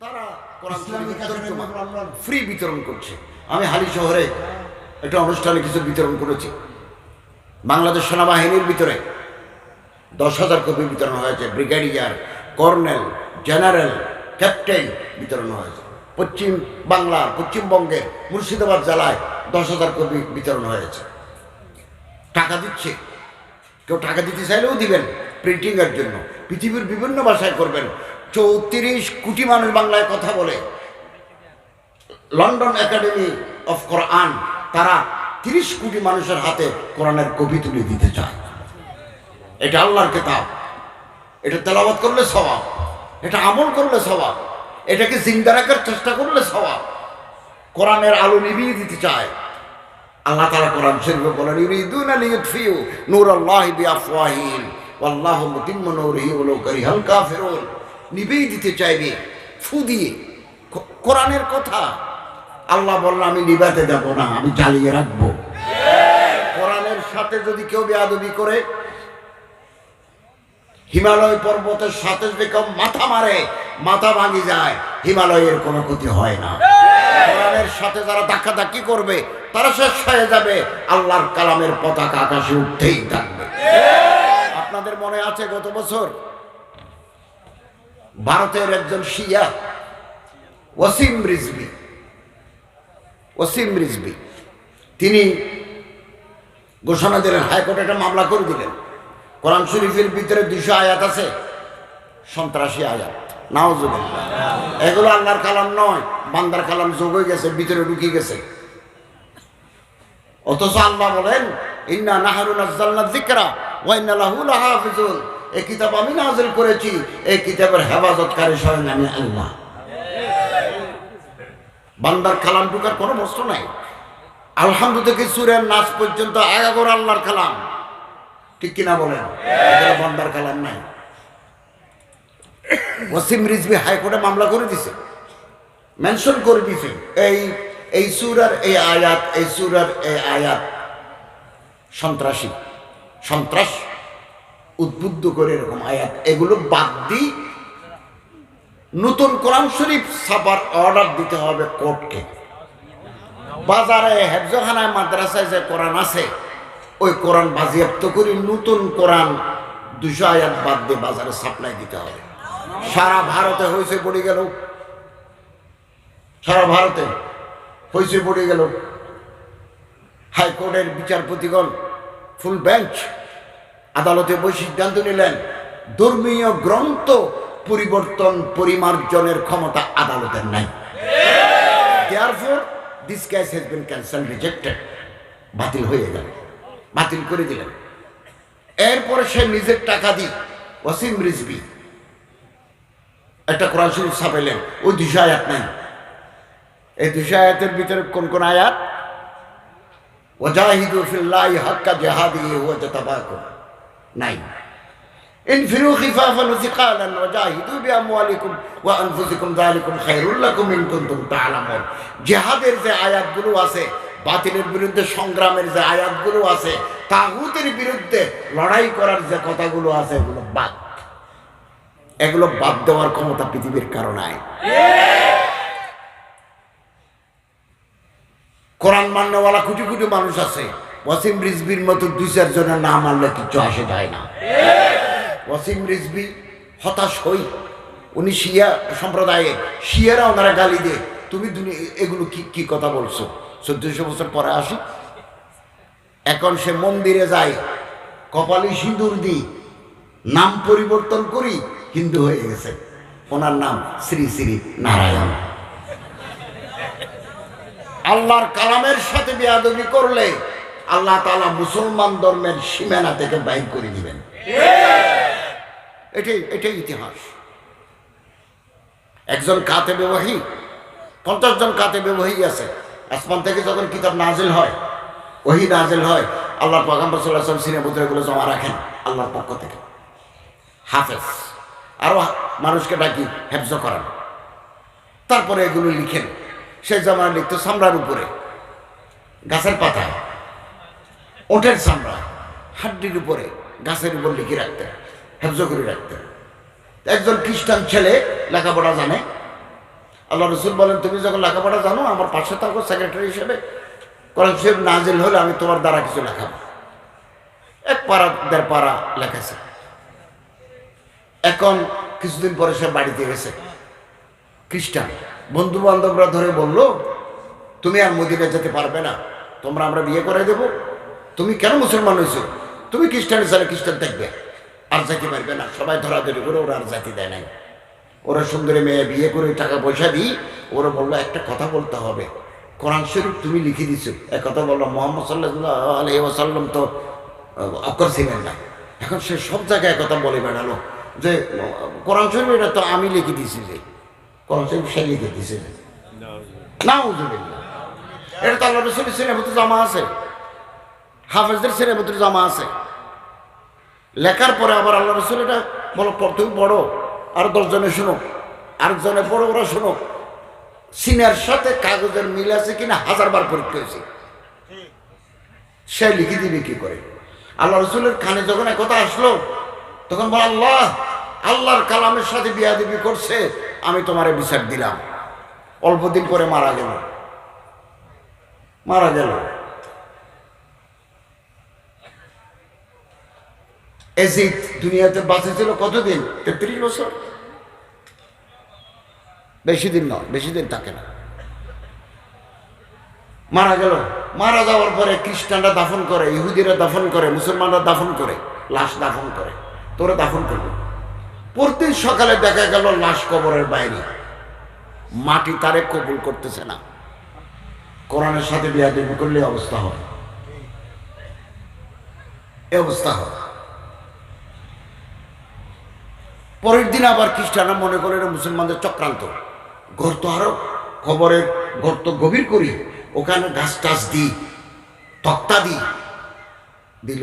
তারা ফ্রি বিতরণ করছে। আমি হালি শহরে একটা অনুষ্ঠানে কিছু বিতরণ করেছি। বাংলাদেশ সেনাবাহিনীর ভিতরে 10,000 কপি বিতরণ হয়েছে। ব্রিগেডিয়ার, কর্নেল, জেনারেল, ক্যাপ্টেন বিতরণ হয়েছে। পশ্চিম বাংলার, পশ্চিমবঙ্গের মুর্শিদাবাদ জেলায় 10,000 কপি বিতরণ হয়েছে। টাকা দিচ্ছে, কেউ টাকা দিতে চাইলেও দিবেন প্রিন্টিংয়ের জন্য। পৃথিবীর বিভিন্ন ভাষায় করবেন। 34 কোটি মানুষ বাংলায় কথা বলে। লন্ডন একাডেমি অফ কোরআন তারা 30 কোটি মানুষের হাতে কোরআনের কপি তুলে দিতে চায়। এটা আল্লাহর কিতাব, এটা তেলাওয়াত করলে সওয়াব, এটা আমল করলে সওয়াব, এটাকে জিন্দা রাখার চেষ্টা করলে সওয়াব। কোরআনের আলো নিভিয়ে দিতে চায়। আল্লাহ তাআলা কোরআন শরীফে বলেন, ইউরিদুনা লিইউতফিউ নূরাল্লাহি বিআফওয়াহিহিম ওয়াল্লাহু মুতিম্মু নূরিহি ওয়ালাউ কারিহাল কাফিরুন। নিভিয়ে দিতে চাইবে ফু দিয়ে কোরআনের কথা। আল্লাহ বললেন, আমি নিভাতে দেব না, আমি জ্বালিয়ে রাখবো। কোরআনের সাথে যদি কেউ বেয়াদবি করে, হিমালয় পর্বতের সাথে যদি কেউ মাথা মারে, মাথা ভাঙি যায়, হিমালয়ের কোনো ক্ষতি হয় না। কোরআনের সাথে যারা ধাক্কাধাক্কি করবে তারা শেষ হয়ে যাবে। আল্লাহর কালামের পতাকা আকাশে উঠতেই থাকবে। আপনাদের মনে আছে গত বছর ভারতের একজন শিয়া ওয়াসিম রিজভী তিনি ঘোষণা দিলেন, হাইকোর্টে একটা মামলা করে দিলেন, কোরআন শরীফের ভিতরে 200 আয়াত আছে সন্ত্রাসী আয়াত, নাউজুবিল্লাহ। এগুলো আল্লাহর কালাম নয়, বান্দার কালাম যোগ হয়ে গেছে, ভিতরে ঢুকে গেছে। অথচ আল্লাহ বলেন, ইন্না নাহনু নাযালনা যিকরা ওয়া ইন্না লাহু লাহাফিজুন, এই কিতাব আমি নাযিল করেছি, এই কিতাবের হেফাজতকারী স্বয়ং আমি আল্লাহ। বান্দার কালাম ঢুকার কোনো প্রশ্ন নাই। আলহামদুলিল্লাহ থেকে সূরা নাস পর্যন্ত আগাগোড়া আল্লাহর কালাম, ঠিক কিনা বলেন? এটা বান্দার কালাম নাই। ওয়াসিম রিজভী হাইকোর্টে মামলা করে দিছে, মেনশন করে দিছে এই সূরার এই আয়াত সন্ত্রাস উদ্বুদ্ধ করে এরকম আয়াত, এগুলো বাদ দিই নতুন কোরআন শরীফ ছাপার অর্ডার দিতে হবে কোর্টকে। বাজারে হেফজখানায় মাদ্রাসায় যে কোরআন আছে ওই কোরআন বাজেয়াপ্ত করে নতুন কোরআন 200 আয়াত বাদ দিয়ে বাজারে সাপ্লাই দিতে হবে। সারা ভারতে হয়েছে পড়ে গেল, সারা ভারতে হয়েছে পড়ে গেল। হাইকোর্টের বিচারপতিগণ ফুল বেঞ্চ আদালতে বসে সিদ্ধান্ত নিলেন, ধর্মীয় গ্রন্থ পরিবর্তন পরিমার্জনের ক্ষমতা আদালতের নাই। Therefore, this case has been cancelled, rejected. বাতিল হয়ে গেল, বাতিল করে দিলেন। এরপরে সে নিজের টাকা দিয়ে ওয়াসিম রিজভী একটা কোরআন শরীফ ছাপাইলেন, ওই 200 আয়াত নাই। এই 200 আয়াতের ভিতরে কোন কোন আয়াত? ওয়াজাহিদু ফিল্লাহি হাক্কা জিহাদিহি ওয়া তাবাকুম নাই। ইনফিরু খিফাফান ওয়া সিকালান ওয়াজাহিদু বিআমওয়ালিকুম ওয়া আনফুসিকুম যালিকুম খায়রুল লাকুম ইন কুনতুম তা'লামুন। জিহাদের যে আয়াতগুলো আছে, বাতিলের বিরুদ্ধে সংগ্রামের যে আয়াতগুলো আছে, তাগুতের বিরুদ্ধে লড়াই করার যে কথাগুলো আছে, এগুলো বাদ দেওয়ার ক্ষমতা পৃথিবীর কারো নাই। কোরআন মান্যওয়ালা কোটি কোটি মানুষ আছে, ওয়াসিম রিজভীর মতো 2-4 জনের নাম মানলে কিছু আসে যায় না। ওয়াসিম রিজভী হতাশ হই, উনি শিয়া সম্প্রদায়ে, শিয়ারা ওনারা গালি দিয়ে, তুমি এগুলো কি কথা বলছো? 1400 বছর পরে আসি, এখন সে মন্দিরে যায়, কপালে সিঁদুর দিই, নাম পরিবর্তন করি, হিন্দু হয়ে গেছে। ওনার নাম শ্রী শ্রী নারায়ণ। আল্লাহর কালামের সাথে বেয়াদবি করলে আল্লাহ তাআলা মুসলমান ধর্মের সীমানা থেকে বাইর করে দিবেন। এটাই ইতিহাস। একজন কাতেবে ওহী, 50 জন কাতেবে ওহী আছে। আসমান থেকে যখন কিতাব নাজিল হয়, ওহী নাজিল হয়, আল্লাহর পয়গম্বর সাল্লাল্লাহু আলাইহি ওয়াসাল্লাম সিনে মুদ্রাগুলো জমা রাখেন আল্লাহর পক্ষ থেকে। হাফেজ আরো মানুষকে ডাকি হেফজ করান, তারপরে এগুলো লিখেন। সেই জামানা লিখতো চামড়ার উপরে, গাছের পাতায়, ওটের চামড়া, হাড্ডির উপরে, গাছের উপর লিখে রাখতেন, হেফজ করে রাখতেন। একজন খ্রিস্টান ছেলে লেখাপড়া জানে, আল্লাহ রসুল বলেন, তুমি যখন লেখাপড়া জানো আমার পাশে থাকো সেক্রেটারি হিসেবে, কোরআন শরীফ নাজিল হলে আমি তোমার দ্বারা কিছু লেখাবো। 1 পারা 1.5 পারা লেখাছে। এখন কিছুদিন পরে সে বাড়িতে গেছে, খ্রিস্টান বন্ধু বান্ধবরা ধরে বলল, তুমি আর মদিনা যেতে পারবে না, আমরা বিয়ে করে দেব, তুমি কেন মুসলমান হয়েছো? তুমি খ্রিস্টানের ছেলে, খ্রিস্টান থাকবে, আর যেতে পারবে না। সবাই ধরাধরি করে, ওরা আর জাতি দেয় নাই। ওরা সুন্দরী মেয়ে বিয়ে করে টাকা পয়সা দিই, ওরা বললো একটা কথা বলতে হবে, কোরআন শরীফ তুমি লিখে দিছো। এক কথা বললো, মুহাম্মদ সাল্লাল্লাহু আলাইহি ওয়াসাল্লাম তো অক্ষর ছিলেন না। এখন সে সব জায়গায় কথা বলে বেড়ালো যে কোরআন শরীফ এটা তো আমি লিখে দিয়েছি, যে কোরআন শরীফ সে লিখে দিয়েছে। নাউজুবিল্লাহ। এটা তো আল্লাহ রাসূলের সিনের ভিতরে জমা আছে, হাফেজদের সিনের ভিতরে জমা আছে। লেখার পরে আবার আল্লাহ রাসূল এটা বলো, তুমি পড়ো, আর 10 জনে শুনো, আরেকজনে পড়ো, ওরা শুনো। সিনের সাথে কাগজের মিল আছে কিনা 1000 বার পরীক্ষা হয়েছে। সে লিখে দিবে কি করে? আল্লাহ রসুলের কানে যখন একথা আসলো, তখন বল, আল্লাহর কালামের সাথে বিয়াদবি করছে, আমি তোমারে বিচার দিলাম। অল্প দিন পরে মারা গেল। এজিদ দুনিয়াতে বাঁচে ছিল কতদিন? 33 বছর। বেশি দিন নয়, বেশি দিন থাকে না। মারা গেল, মারা যাওয়ার পরে খ্রিস্টানরা দাফন করে, ইহুদিরা দাফন করে, মুসলমানরা দাফন করে, লাশ দাফন করে। তোরা দাফন করবে, পরদিন সকালে দেখা গেল লাশ কবরের বাইরে, মাটি তারে কবুল করতেছে না। কোরআনের সাথে বেয়াদবি করলে অবস্থা হয়, এ অবস্থা হয়। পরের দিন আবার খ্রিস্টানরা মনে করে এটা মুসলমানদের চক্রান্ত, গর্ত আরো কবরের গর্ত গভীর করি, ওখানে ঘাস টাস দিই, তক্তা দিই, দিল।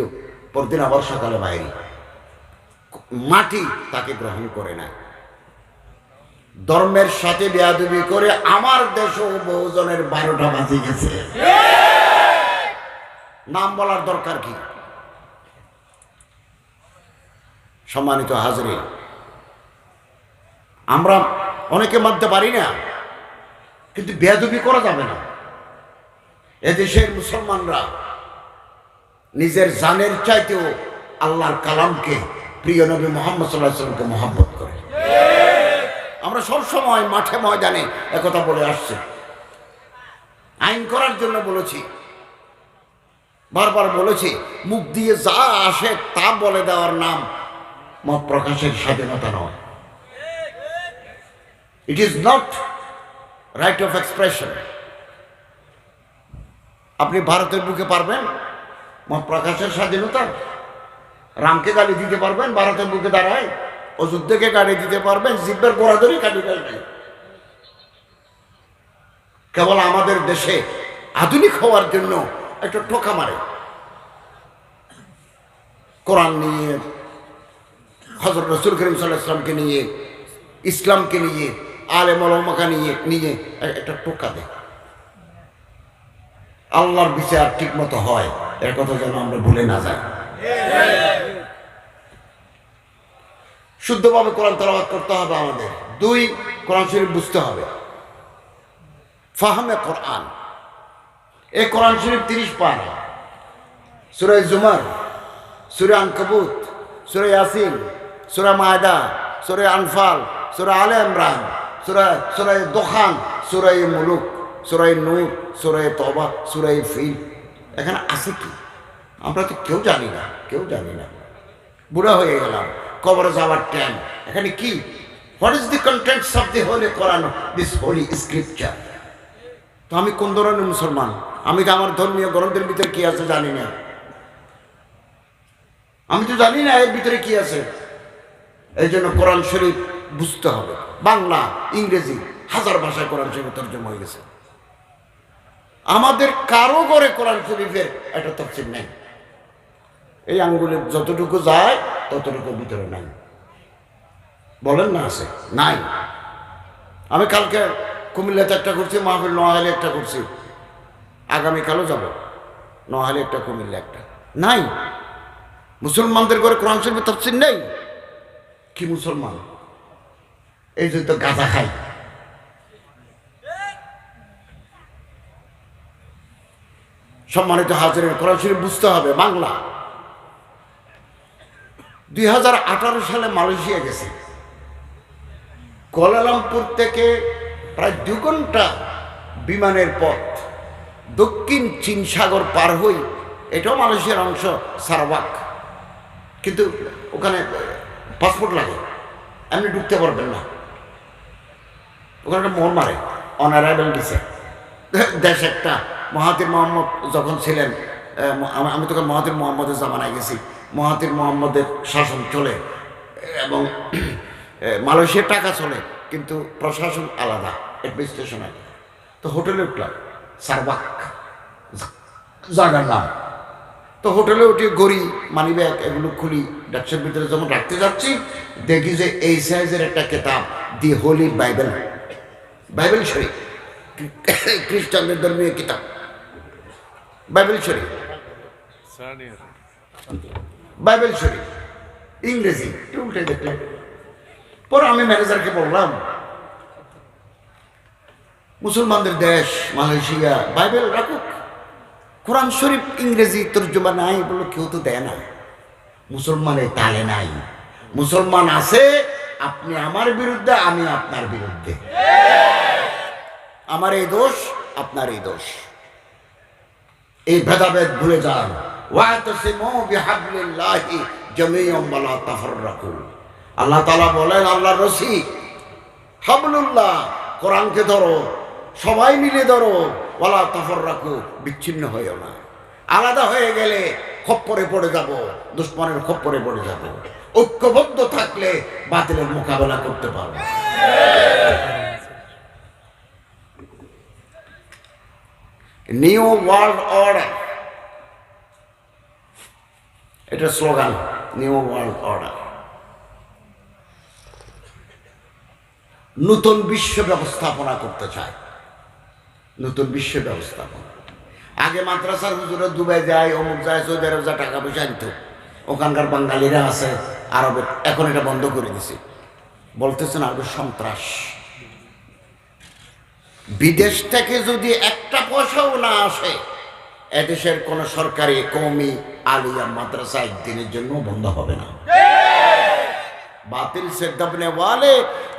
পরদিন আবার সকালে বাইরে, মাটি তাকে গ্রহণ করে না। ধর্মের সাথে বেয়াদবি করে আমার দেশও বহুজনের 12টা বাজে গেছে। নাম বলার দরকার কি? সম্মানিত হাজরিন, আমরা অনেকে মানতে পারি না, কিন্তু বেয়াদবি করা যাবে না। এদেশের মুসলমানরা নিজের জানের চাইতেও আল্লাহর কালামকে, প্রিয় নবী মুহাম্মদ সাল্লাল্লাহু আলাইহি ওয়াসাল্লামকে মহব্বত করে। আমরা সবসময় মাঠে ময়দানে একথা বলে আসছি, আইন করার জন্য বলেছি, বারবার বলেছি, মুখ দিয়ে যা আসে তা বলে দেওয়ার নাম মত প্রকাশের স্বাধীনতা নয়। It is not right of expression. আপনি ভারতের বুকে পারবেন মত প্রকাশের স্বাধীনতা? রামকে গালি দিতে পারবেন ভারতের বুকে দাঁড়ায়? অযোধ্যাকে গালি দিতে পারবেন? জিব্বের গোড়া ধরে গালি ফেলবেন। কেবল আমাদের দেশে আধুনিক হওয়ার জন্য একটা টোকা মারে, কোরআন নিয়ে, হযরত রাসূল করিম সাল্লাল্লাহু আলাইহি ওয়াসাল্লামকে নিয়ে, ইসলামকে নিয়ে, আলেম ওলামাকে নিয়ে একটা টোকা দেয়। আল্লাহর বিচার ঠিক মতো হয়, এর কথা যেন আমরা ভুলে না যাই। শুদ্ধভাবে কোরআন তেলাওয়াত করতে হবে আমাদের। 2, কোরআন শরীফ বুঝতে হবে, ফাহমে কোরআন। এই কোরআন শরীফ 30 পারা, সূরা জুমার, সূরা আনকাবুত, সূরা ইয়াসিন, সূরা মায়দা, সূরা আনফাল, সূরা আলে ইমরান, সূরা দোখান, সূরা মুলুক, সূরা নূর, সূরা তওবা, সূরা ফিল। এখানে আছে কি আমরা তো কেউ জানি না, কেউ জানি না। বুড়া হয়ে গেলাম, কবরে যাওয়ার টাইম। এখানে কি, what is the contents of the holy Quran, this holy scripture? তো আমি কোন ধরনের মুসলমান? আমি তো আমার ধর্মীয় গ্রন্থের ভিতরে কি আছে জানি না, আমি তো জানি না এর ভিতরে কি আছে। এই জন্য কোরআন শরীফ বুঝতে হবে। বাংলা, ইংরেজি, হাজার ভাষায় কোরআন শরীফ তর্জমা হয়ে গেছে। আমাদের কারো ঘরে কোরআন শরীফের একটা তফসির নেই। এই আঙ্গুলের যতটুকু যায় ততটুকু ভিতরে নাই। বলেন না আছে? নাই। আমি কালকে কুমিল্লাতে একটা করছি মাহফিল, নোয়াখালী একটা করছি, আগামীকালও যাব, নোয়াখালী একটা, কুমিল্লা একটা। নাই, মুসলমানদের ঘরে কোরআন শরীফের তাফসীর নেই। কি মুসলমান? এই যে তো গাঁজা খাই। সম্মানিত হাজির, কোরআন শরীফ বুঝতে হবে। বাংলা 2018 সালে মালয়েশিয়া গেছি, কুয়ালালামপুর থেকে প্রায় 2 ঘন্টা বিমানের পথ, দক্ষিণ চীন সাগর পার হই। এটাও মালয়েশিয়ার অংশ, সারাওয়াক। কিন্তু ওখানে পাসপোর্ট লাগে, এমনি ঢুকতে পারবেন না। ওখানে একটা মোহর মারে, অনারাইভেল ভিসা। দেশ একটা, মহাতির মোহাম্মদ যখন ছিলেন, আমি তখন মহাতির মোহাম্মদের জামানায় গেছি, মহাতির মোহাম্মদের শাসন চলে এবং মালয়েশিয়ার টাকা চলে, কিন্তু প্রশাসন আলাদা, অ্যাডমিনিস্ট্রেশন আলাদা। তো হোটেলে উঠলাম, সারবাক জায়গার নাম। তো হোটেলে উঠে গড়ি, মানি ব্যাগ এগুলো খুলি, ড্যাক্সের ভিতরে যখন রাখতে যাচ্ছি, দেখি যে এই সাইজের একটা কিতাব, দি হোলি বাইবেল, বাইবেল শরীফ, খ্রিস্টানদের ধর্মীয় কিতাব, বাইবেল শরীফ, বাইবেল শরীফ ইংরেজি। উল্টে দেখলাম। পরে আমি ম্যানেজারকে বললাম, মুসলমানদের দেশ মালয়েশিয়া, বাইবেল রাখুক, কোরআন শরীফ ইংরেজি তর্জমা নাই। বললো কেউ তো দেয় না, মুসলমানের তালে নাই। মুসলমান আছে, আপনি আমার বিরুদ্ধে, আমি আপনার বিরুদ্ধে। আমার এই দোষ, আপনার এই দোষ। এই ভেদাভেদ ভুলে যান। ওয়াতাসিমু বিহাবলিল্লাহি জামিআন ওয়া লা তাফাররাকু। আল্লাহ তাআলা বলেন, আল্লাহর রশি হাবলুল্লাহ, কোরআনকে ধরো, সবাই মিলে ধরো, ওয়া লা তাফাররাকু, বিচ্ছিন্ন হইও না। আলাদা হয়ে গেলে খপ্পরে পড়ে যাব, দুশমনের খপ্পরে পড়ে যাব। ঐক্যবদ্ধ থাকলে বাতিলের মোকাবেলা করতে পারবো। নিউ ওয়ার্ল্ড অর্ডার, এটা স্লোগান, নিউ ওয়ার্ল্ড অর্ডার। নতুন বিশ্ব ব্যবস্থাপনা করতে চায়, নতুন বিশ্ব ব্যবস্থাপনা। আগে মাদ্রাসার হুজুরে দুবাই যায়, অমুক যায়, সৌদি আরব যায়, টাকা পয়সা আনতো, ওখানকার বাঙালিরা আছে আরবে। এখন এটা বন্ধ করে দিছে, বলতেছেন আরবে সন্ত্রাস। বিদেশ থেকে যদি একটা পয়সাও না আসে, এদেশের কোন সরকারি কওমি আলিয়া মাদ্রাসা একদিনের জন্য বন্ধ হবে না। बातिल से दबने वाले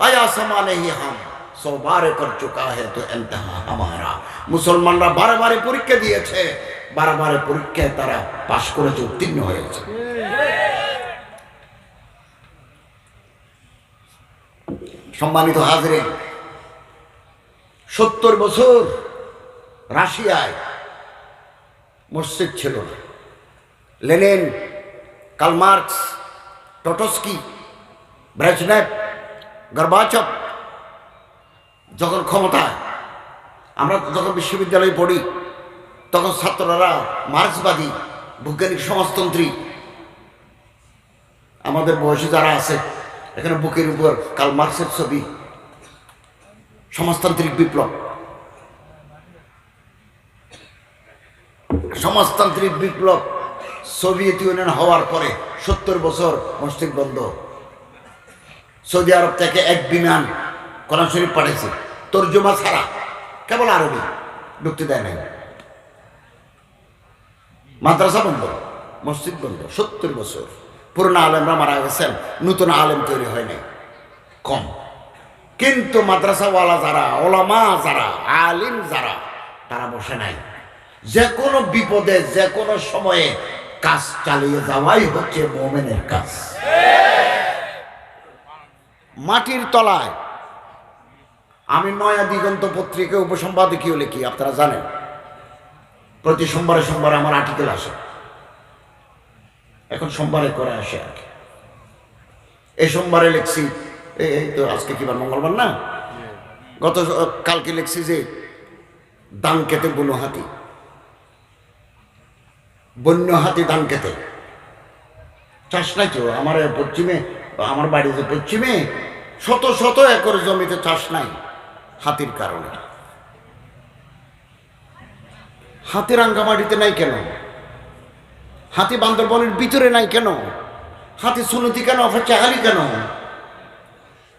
आया समाने ही हम 100 बार कर चुका है तो इंतहा हमारा। মুসলমানরা বারে পরীক্ষা দিয়েছে, বারে পরীক্ষায় তারা পাশ করেছে, উত্তীর্ণ হয়েছে। সম্মানিত হাজিরিন, 70 বছর রাশিয়ায় মসজিদ ছিল না। লেনিন, কার্ল মার্কস, টটস্কি, ব্রেজনেভ, গর্বাচভ যখন ক্ষমতায়, আমরা যখন বিশ্ববিদ্যালয়ে পড়ি তখন ছাত্ররা মার্ক্সবাদী, বৈজ্ঞানিক সমাজতন্ত্রী। আমাদের বয়সী যারা আছে এখানে বুকের উপর কার্ল মার্ক্সের ছবি, সমাজতান্ত্রিক বিপ্লব। সমাজতান্ত্রিক বিপ্লব সোভিয়েত ইউনিয়ন হওয়ার পরে 70 বছর মসজিদ বন্ধ। সৌদি আরব থেকে এক বিমান কোরআন শরীফ পাঠিয়েছে, তর্জমা ছাড়া, কেবল আরবি, ঢুকতে দেয় নাই। মাদ্রাসা বন্ধ, মসজিদ বন্ধ, 70 বছর। পুরনো আলেমরা মারা গেছেন, নতুন আলেম তৈরি হয় নাই, কম। কিন্তু মাদ্রাসাওয়ালা যারা, ওলামা যারা, আলিম যারা, তারা বসে নাই। যে কোনো বিপদে, যে কোনো সময়ে কাজ চালিয়ে যাওয়াই হচ্ছে মুমিনের কাজ। মাটির তলায় আমি নয়া দিগন্ত পত্রিকায় উপসম্পাদকীয় লিখি, আপনারা জানেন। প্রতি সোমবারে আমার আর্টিকেল আসে, এখন সোমবারে করে আসে আর কি। এই সোমবারে লিখছি, এই তো আজকে কিবার মঙ্গলবার না, গত কালকে লিখছি যে দান খেতে বুনো হাতি, বন্য হাতি দান খেতে। চাষ নাই তো আমার পশ্চিমে, আমার বাড়ি যে পশ্চিমে, শত একর জমিতে চাষ নাই হাতির কারণে। হাতি রাঙ্গামাটিতে নাই কেন? হাতি বান্দরবনের ভিতরে নাই কেন? হাতি সুনতি কেন? চাহালি কেন?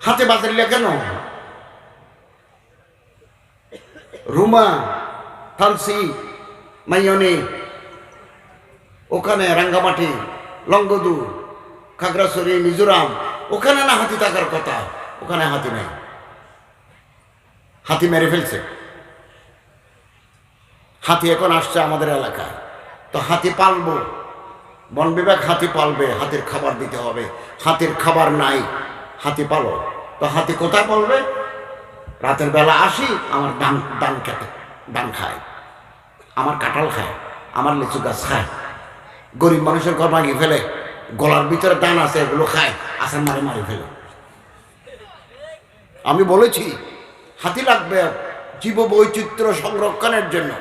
হাতে বাজারিয়া কেন? রুমা, থানসি, মাইয়নি, ওখানে রাঙ্গামাটি, লংগদু, খাগড়াছড়ি, মিজোরাম, ওখানে না হাতি থাকার কথা, ওখানে হাতি নাই। হাতি মেরে ফেলছে। হাতি এখন আসছে আমাদের এলাকায়, তো হাতি পালবো, বন বিভাগ হাতি পালবে, হাতির খাবার দিতে হবে। হাতির খাবার নাই, হাতি পালো, তো হাতি কোথায় পালবে? রাতের বেলা আসি, আমার দান খেতে দান খায়, আমার কাঁঠাল খায়, আমার লিচু গাছ খায়। গরিব মানুষের ঘর ভাঙিয়ে ফেলে, গলার ভিতরে দান আছে, এগুলো খায়, আসার মারি ফেলে। আমি বলেছি হাতি লাগবে জীব বৈচিত্র্য সংরক্ষণের জন্য,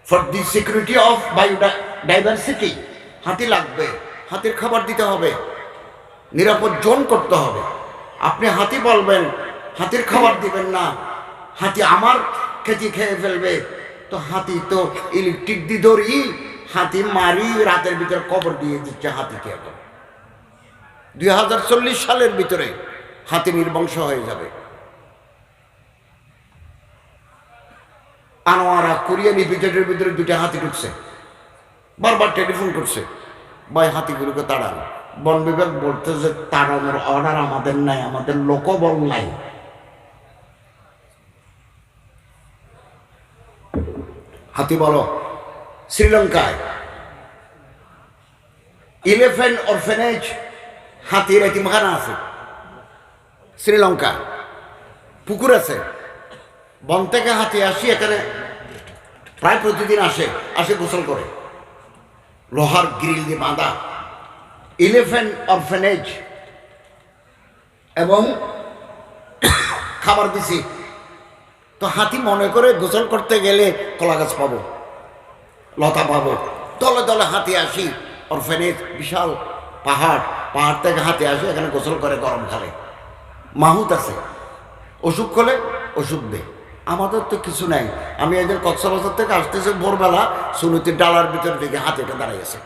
for the security of biodiversity. হাতি লাগবে, হাতির খাবার দিতে হবে, নিরাপদ জোন করতে হবে। আপনি হাতি বলবেন, হাতির খাবার দিবেন না, হাতি আমার খেতে খেয়ে ফেলবে, তো হাতি তো ইলেকট্রিক দিয়ে ধরি, হাতি মারি, রাতের ভিতরে কবর দিয়ে দিচ্ছে হাতিকে। এখন 2040 সালের ভিতরে হাতি নির্বংশ হয়ে যাবে। আনোয়ারা কোরিয়ানি ভিতরের ভিতরে 2টা হাতি ঢুকছে, বারবার টেলিফোন করছে, ভাই হাতিগুলোকে তাড়ান, বন বিভাগ বলতে যে তাড়ানোর অর্ডার আমাদের নাই, আমাদের লোকবল নাই। হাতি বলো শ্রীলঙ্কায় 11 অরফেনেজ হাতির এতিমখানা আছে। শ্রীলঙ্কা পুকুর আছে, বন থেকে হাতি আসি এখানে প্রায় প্রতিদিন আসে গোসল করে, লোহার গ্রিল দিয়ে বাঁধা 11 অরফেনেজ, এবং খাবার দিছি। তো হাতি মনে করে গোসল করতে গেলে কলা গাছ পাবো, লতা পাবো, দলে দলে হাতি আসি। অরফেনেজ বিশাল পাহাড় থেকে হাতি আসি এখানে গোসল করে গরমকালে। মাহুত আছে, অসুখ হলে ওষুধ দে। আমাদের তো কিছু নাই। আমি একদিন কক্সবাজার থেকে আসতেছি ভোরবেলা, সুনীতির ডালার ভিতর থেকে হাতিটা দাঁড়াইছে।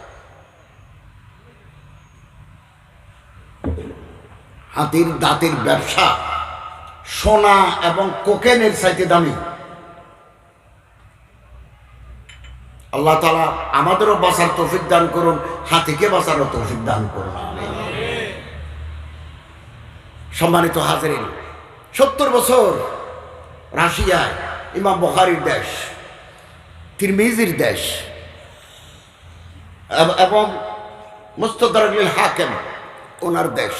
হাতির দাঁতের ব্যবসা সোনা এবং কোকেনের চাইতে দামি। আল্লাহ তাআলা আমাদেরও বাঁচার তৌফিক দান করুন, হাতিকে বাঁচারও তৌফিক দান করুন। সম্মানিত হাজিরিন, 70 বছর রাশিয়ায় ইমাম বুখারীর দেশ, তিরমিজির দেশ, এবং মুস্তাদরাকুল হাকিম ওনার দেশ,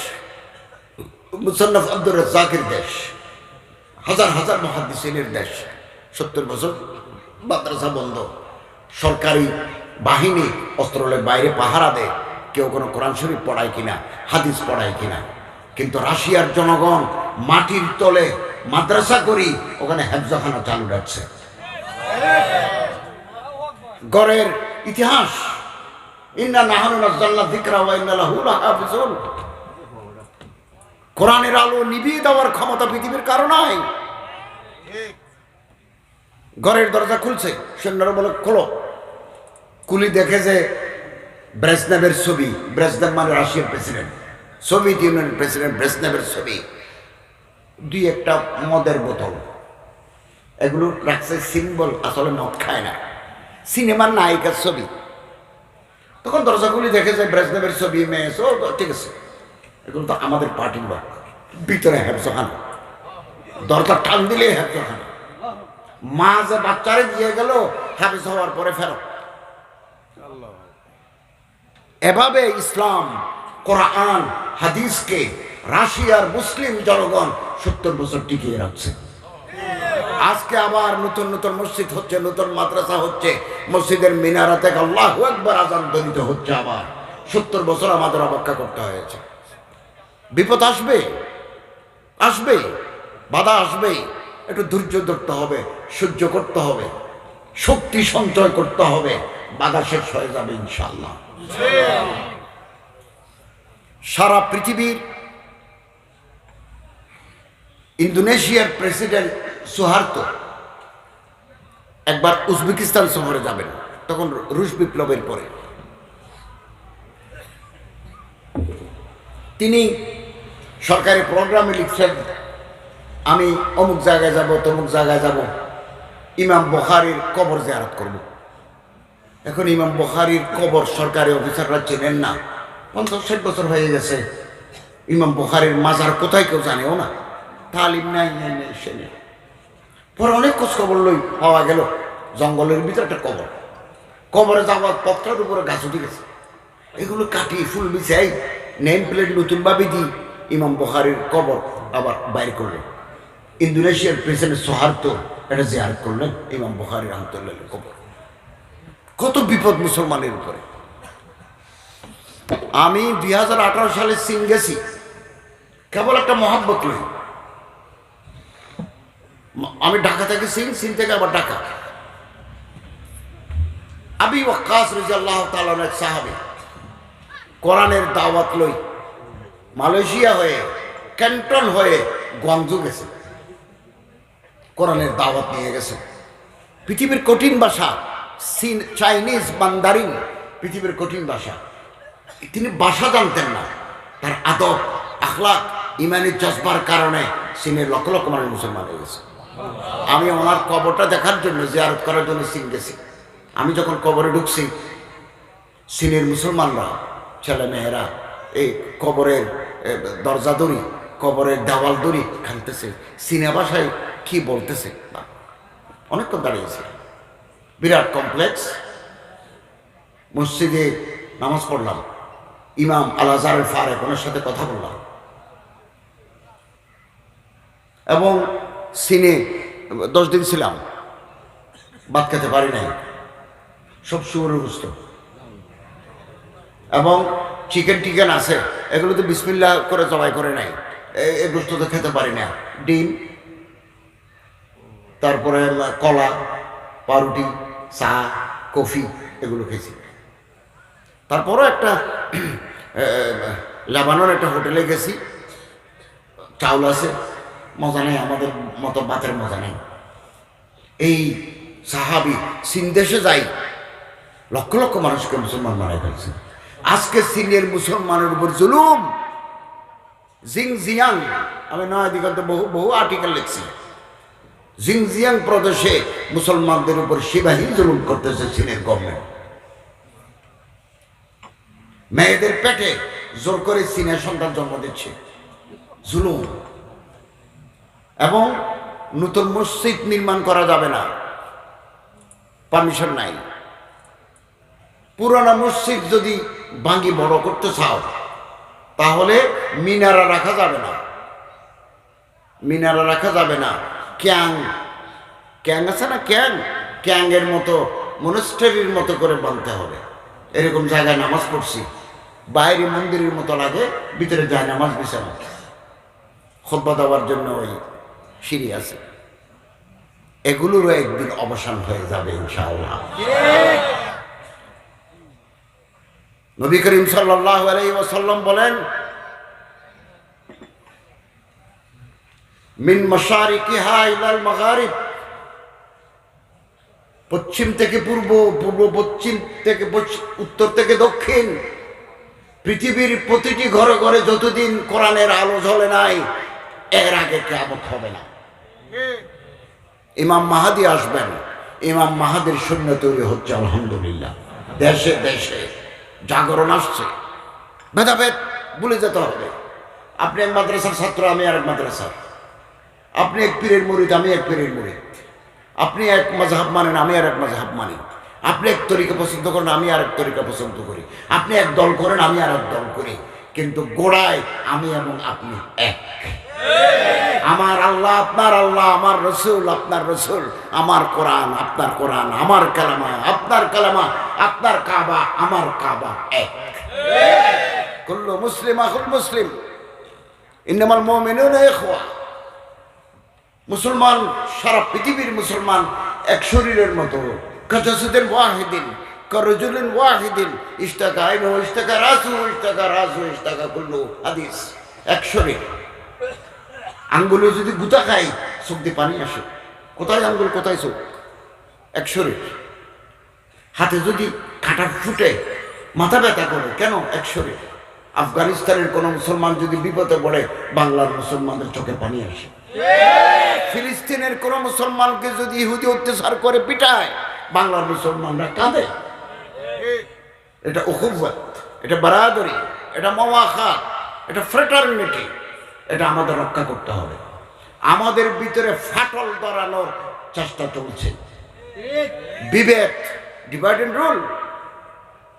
মুসান্নাফ আব্দুর রাজ্জাকের দেশ, হাজার হাজার মুহাদ্দিসিনের দেশ। 70 বছর মাদ্রাসা বন্ধ, সরকারি বাহিনী অস্ত্রলের বাইরে পাহারা দেয়, কেউ কোনো কোরআন শরীফ পড়ায় কিনা, হাদিস পড়ায় কিনা। কিন্তু রাশিয়ার জনগণ মাটির তলে মাদ্রাসা করি ওখানে হেফজখানা চালু রাখছে। গড়ের ইতিহাস, ইন্না নাহনু নাযালনা যিকরা ওয়া ইন্না লাহু লাহাফিজুন। কোরআনের আলো নিভিয়ে দেওয়ার ক্ষমতা পৃথিবীর কারো নাই। ঘরের দরজা খুলছে, সৈন্যরা বলে খোলো। কুলি দেখে যে ব্রেজনেভের ছবি, ব্রেজনেভ মানে রাশিয়ার প্রেসিডেন্ট, সোভিয়েত ইউনিয়নের প্রেসিডেন্ট ব্রেজনেভের ছবি, 2-1টা মদের বোতল, এগুলো রাখছে সিম্বল, আসলে মদ খায় না, সিনেমার নায়িকার ছবি। তখন দরজাগুলি দেখে যে ব্রেজনেভের ছবি, মেয়ে, ঠিক আছে, এগুলো তো আমাদের পার্টির লোক। ভিতরে হেফজখানা, দরজা টান দিলে হেফজখানা। মা যে বাচ্চারে দিয়ে গেল হাফেজ হওয়ার পরে ফেরত। এভাবে ইসলাম, কোরআন, হাদিসকে রাশিয়ার মুসলিম জনগণ 70 বছর টিকিয়ে রাখছে। আজকে আবার নতুন নতুন মসজিদ হচ্ছে, নতুন মাদ্রাসা হচ্ছে, মসজিদের মিনারা থেকে আল্লাহু আকবার আযান ধ্বনিত হচ্ছে। আবার 70 বছর আমাদের অপেক্ষা করতে হয়েছে। বিপদ আসবে, আসবে, বাধা আসবে, একটু ধৈর্য ধরতে হবে, সহ্য করতে হবে, শক্তি সঞ্চয় করতে হবে, বাধা শেষ হয়ে যাবে ইনশাআল্লাহ। সারা পৃথিবীর ইন্দোনেশিয়ার প্রেসিডেন্ট সুহার্তো একবার উজবেকিস্তান সফরে যাবেন, তখন রুশ বিপ্লবের পরে। তিনি সরকারি প্রোগ্রামে লিখছেন, আমি অমুক জায়গায় যাব, তমুক জায়গায় যাব, ইমাম বুখারীর কবর জিয়ারত করব। এখন ইমাম বুখারীর কবর সরকারি অফিসাররা চেনেন না, 50-60 বছর হয়ে গেছে। ইমাম বুখারীর মাজার কোথায় কেউ জানেও না, তালিম নাই, সে নেই। পরে অনেক খোঁজ খবর লই পাওয়া গেল জঙ্গলের ভিতরে একটা কবর। কবরে যাওয়ার পথটার উপরে গাছ উঠে গেছে, এগুলো কাটিয়ে ফুল বিছাই নেম প্লেট নতুনভাবে দিই ইমাম বুখারীর কবর আবার বাইরে করলেন। ইন্দোনেশিয়ার প্রেসিডেন্ট সুহার্তো এটা জিয়ারত করলেন ইমাম বুখারী রাহমাতুল্লাহ কবর। কত বিপদ মুসলমানের উপরে। আমি 2018 সালে চীন গেছি, কেবল একটা মহাব্বত লই। আমি ঢাকা থেকে চীন থেকে আবার ঢাকা। আবি ওয়াক্কাস রাদিয়াল্লাহু তাআলা এক সাহাবী কোরআনের দাওয়াত লই মালয়েশিয়া হয়ে, ক্যান্টন হয়ে গুয়াংজু গেছে, কোরআনের দাওয়াত নিয়ে গেছে। পৃথিবীর কঠিন ভাষা চাইনিজ মান্দারিন, পৃথিবীর কঠিন ভাষা। তিনি ভাষা জানতেন না, তার আদব, আখলাক, ইমানি জজবার কারণে চীনের লক্ষ লক্ষ মানুষ মুসলমান হয়ে গেছে। আমি ওনার কবরটা দেখার জন্য, জিয়ারত করার জন্য চীন গেছি। আমি যখন কবরে ঢুকছি, চীনের মুসলমানরা, ছেলে মেয়েরা এই কবরের দরজা দড়ি, কবরের দেওয়াল দড়ি খানতেছে, চীনা ভাষায় কি বলতেছে না, অনেকক্ষণ দাঁড়িয়েছে। বিরাট কমপ্লেক্স। মসজিদে নামাজ পড়লাম, ইমাম আল আজহার ফারেক, ওনার সাথে কথা বললাম, এবং চীনে 10 দিন ছিলাম, ভাত খেতে পারি নাই, সব শুয়োরের গোশত এবং চিকেন টিকেন আছে, এগুলো তো বিসমিল্লাহ করে জবাই করে নাই, এই গোশত তো খেতে পারি না। ডিম, তারপরে কলা, পাউরুটি, চা, কফি এগুলো খেয়েছি। তারপরও একটা লেবানন একটা হোটেলে গেছি, চাউল আছে, মজা নেই, আমাদের মতো ভাতের মজা নেই। এই সাহাবি চীন দেশে যাই, লক্ষ লক্ষ মানুষকে মুসলমান মারা ফেলছে। আজকে চীনের মুসলমানের উপর জুলুম, জিংজিয়াং, আমি নয় দিগন্তে বহু বহু আর্টিকেল লিখছি, জিংজিয়াং প্রদেশে মুসলমানদের উপর সিপাহী জুলুম করতেছে চীনের গভর্নমেন্ট। মেয়েদের পেটে জোর করে চীনের সন্তান জন্ম দিচ্ছে, জুলুম। এবং নতুন মসজিদ নির্মাণ করা যাবে না, পারমিশন নাই। পুরানা মসজিদ যদি ভাঙি বড় করতে চাও তাহলে মিনারা রাখা যাবে না, মিনারা রাখা যাবে না। ক্যাং ক্যাং আছে না, ক্যাং এর মতো মনস্টারির মতো করে বানতে হবে। এরকম জায়গায় নামাজ পড়ছি, বাইরে মন্দিরের মতো লাগে, ভিতরে যায় নামাজ বিছানা, খুতবা দেওয়ার জন্য ওই সিঁড়ি আছে। এগুলোরও একদিন অবসান হয়ে যাবে ইনশাআল্লাহ। নবী করিম সাল্লাল্লাহু আলাইহি ওয়াসাল্লাম বলেন, মিন মাশারিকিহা ইলাল মাগারিব, পশ্চিম থেকে পূর্ব, পূর্ব পশ্চিম থেকে উত্তর থেকে দক্ষিণ, পৃথিবীর প্রতিটি ঘরে ঘরে যতদিন কোরআনের আলো জ্বলে নাই, এর আগে কিয়ামত হবে না। ইমাম মাহাদি আসবেন, ইমাম মাহাদির সৈন্য তৈরি হচ্ছে আলহামদুলিল্লাহ। দেশে দেশে জাগরণ আসছে, ভেদাভেদ ভুলে যেতে হবে। আপনি এক মাদ্রাসার ছাত্র, আমি আর এক মাদ্রাসার, আপনি এক পীরের মুরিদ, আমি এক পীরের মুরিদ, আপনি এক মাযহাব মানেন, আমি আর এক মাযহাব মানি, আপনি এক তরিকা পছন্দ করেন, আমি আর এক তরিকা পছন্দ করি, আপনি এক দল করেন, আমি আর এক দল করি, কিন্তু গোড়ায় আমি এবং আপনি এক। আমার আল্লাহ আপনার আল্লাহ, আমার রসুল আপনার রসুল, আমার কোরআন আপনার কোরআন, আমার কালামা আপনার কালামা, আপনার কাবা আমার কাবা এক। কুল্লু মুসলিম আখুল মুসলিম, ইন্নামাল মুমিনুনা ইখওয়া। মুসলমান, সারা পৃথিবীর মুসলমান এক শরীরের মতো, কাজাসুদিন ওয়াহিদিন, কারজুলিন ওয়াহিদিন, ইশতাকা আইনু, ইশতাকা রাসু, ইশতাকা রাসু, ইশতাকা কুল্লু, হাদিস। এক শরীর। আঙ্গুলে যদি গুতা খাই চোখ দিয়ে পানি আসে, কোথায় আঙ্গুল কোথায় চোখ, এক শরীর। হাতে যদি কাঁটা ফুটে মাথা ব্যথা করে, কেন? এক শরীর। আফগানিস্তানের কোন মুসলমান যদি বিপদে পড়ে, বাংলার মুসলমানদের চোখে পানি আসে। ফিলিস্তিনের কোন মুসলমানকে যদি ইহুদি অত্যাচার করে পিটায়, বাংলার মুসলমানরা কাঁদে। এটা উখুওয়াত, এটা বারাদরি, এটা মাওয়াখাত, এটা ফ্রেটারনিটি। এটা আমাদের রক্ষা করতে হবে। আমাদের ভিতরে ফাটল ধরানোর চেষ্টা চলছে, বিভেদ, ডিভাইড এন্ড রুল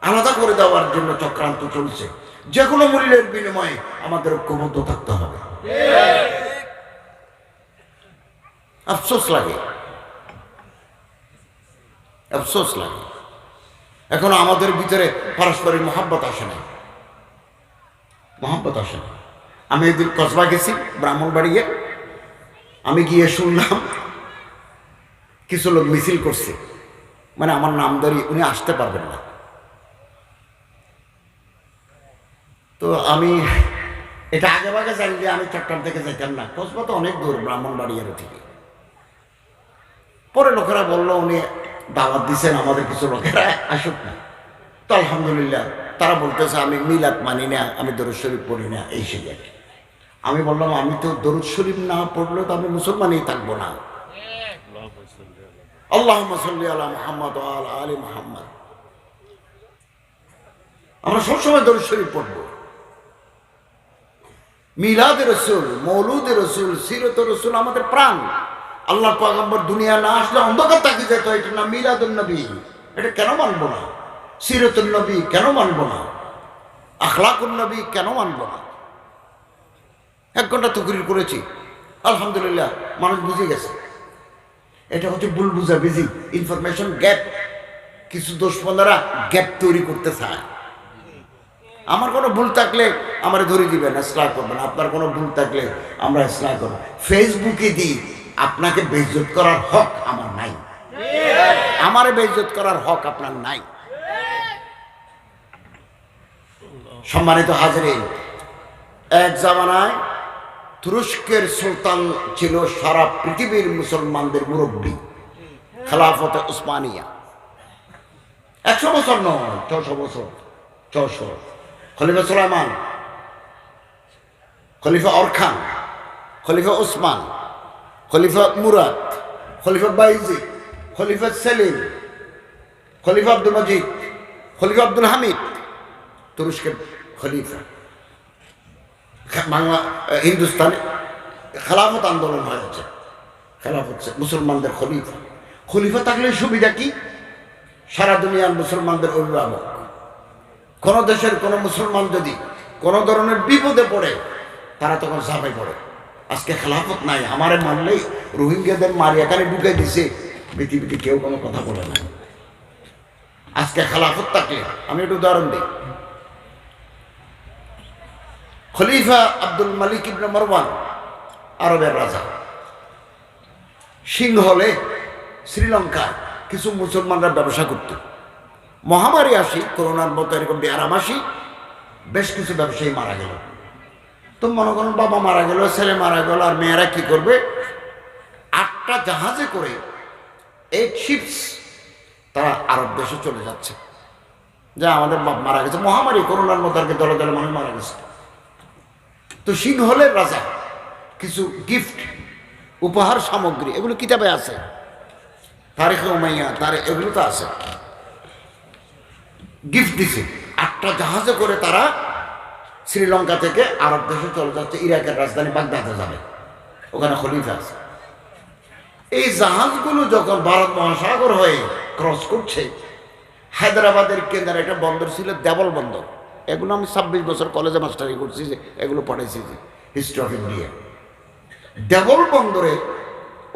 আলাদা করে দেওয়ার জন্য চক্রান্ত চলছে। যে কোনো মূল্যের বিনিময়ে আমাদের ঐক্যবদ্ধ থাকতে হবে। আফসোস লাগে, আফসোস লাগে, এখন আমাদের ভিতরে পারস্পরিক মহাব্বত আসে না, মহাব্বত আসে না। আমি একদিন কসবা গেছি, ব্রাহ্মণবাড়িয়ে, আমি গিয়ে শুনলাম কিছু লোক মিছিল করছে, মানে আমার নামদারি, উনি আসতে পারবেন না। তো আমি এটা আগে ভাগে জানলে আমি চট্টগ্রাম থেকে যেতাম না, কসবা তো অনেক দূর ব্রাহ্মণবাড়িয়ার থেকে। পরে লোকেরা বললো উনি দাওয়াত দিচ্ছেন আমাদের কিছু লোকেরা আসুক না। তো আলহামদুলিল্লাহ, তারা বলতেছে আমি মিলাদ মানি না, আমি দরুদ শরীফ পড়ি না, এই সেই আর কি। আমি বললাম আমি তো দরুদ শরীফ না পড়লে তো আমি মুসলমানই থাকবো না। আল্লাহুম্মা সাল্লি আলা মুহাম্মাদ ওয়া আলা আলি মুহাম্মাদ। আমরা সবসময় দরুদ শরীফ পড়বো, মিলাদে রসুল, মৌলুদে রসুল, সিরত রসুল আমাদের প্রাণ। আল্লাহ পয়গম্বর দুনিয়া না আসলে অন্ধকার থাকি যেত। এটা না মিলাদুন নবী, এটা কেন মানবো না? সিরতুন নবী কেন মানবো না? আখলাকুন নবী কেন মানবো না? 1 ঘন্টা তকরির করেছি, আলহামদুলিল্লাহ মানুষ বুঝে গেছে। এটা হচ্ছে ভুল বুঝাবুঝি, ইনফরমেশন গ্যাপ। কিছু দোষমন্দারা গ্যাপ তৈরি করতে চায়। আমার কোনো ভুল থাকলে আমার ধরে দিবেন, ইসলাহ করবেন। আপনার কোনো ভুল থাকলে আমরা ইসলাহ করব। ফেসবুকে দিই, আপনাকে বেইজ্জত করার হক আমার নাই, আমারে বেইজ্জত করার হক আপনার নাই। সম্মানিত হাজিরিন, এক জামানায় তুরস্কের সুলতান ছিল সারা পৃথিবীর মুসলমানদের মুরব্বী, খেলাফতে উসমানিয়া। 100 বছর নয়, 600 বছর, 600। খলিফা সুলাইমান, খলিফা অরখান, খলিফা উসমান, খলিফা মুরাদ, খলিফা বাইজিদ, খলিফা সেলিম, খলিফা আব্দুল মজিদ, খলিফা আব্দুল হামিদ, তুরস্কের খলিফা। বাংলা হিন্দুস্তানে খেলাফত আন্দোলন হয়েছে, খেলাফত মুসলমানদের খলিফা। খলিফা থাকলে সুবিধা কি? সারা দুনিয়ার মুসলমানদের অভিভাবক। কোন দেশের কোন মুসলমান যদি কোন ধরনের বিপদে পড়ে, তারা তখন ঝাঁপাই পড়ে। আজকে খেলাফত নাই, আমারে মানলেই রোহিঙ্গাদের মারি এখানে ঢুকে দিছে, পৃথিবীতে কেউ কোনো কথা বলে না। আজকে খেলাফত থাকলে, আমি একটু উদাহরণ দিই। খলিফা আব্দুল মালিক ইবনে মারওয়ান, আরবের রাজা, সিংহলে শ্রীলঙ্কা কিছু মুসলমানরা ব্যবসা করত। মহামারী আসি, করোনার মতো এরকম বেয়ারাম আসি, বেশ কিছু ব্যবসায়ী মারা গেল। তো মনে করেন বাবা মারা গেল, ছেলে মারা গেল, আর মেয়েরা কি করবে? 8টা জাহাজে করে 8 শিপস তারা আরব দেশে চলে যাচ্ছে। যা আমাদের বাপ মারা গেছে, মহামারী করোনার মতো আর কি, দলে দলে মানুষ মারা গেছে। তো সিংহলের রাজা কিছু গিফট, উপহার সামগ্রী, এগুলো কিতাবে আছে, তারিখে উমাইয়া, এগুলো তো আছে, গিফট দিছে। 8টা জাহাজে করে তারা শ্রীলঙ্কা থেকে আরব দেশে চলে যাচ্ছে, ইরাকের রাজধানী বাগদাদে যাবে, ওখানে খলিফা আছে। এই জাহাজগুলো যখন ভারত মহাসাগর হয়ে ক্রস করছে, হায়দ্রাবাদের কেন্দ্রে একটা বন্দর ছিল দেবল বন্দর। এগুলো আমি 26 বছর কলেজে মাস্টারি করছি, যে এগুলো পড়াইছি, যে হিস্ট্রি অফ ইন্ডিয়া। দেবল বন্দরে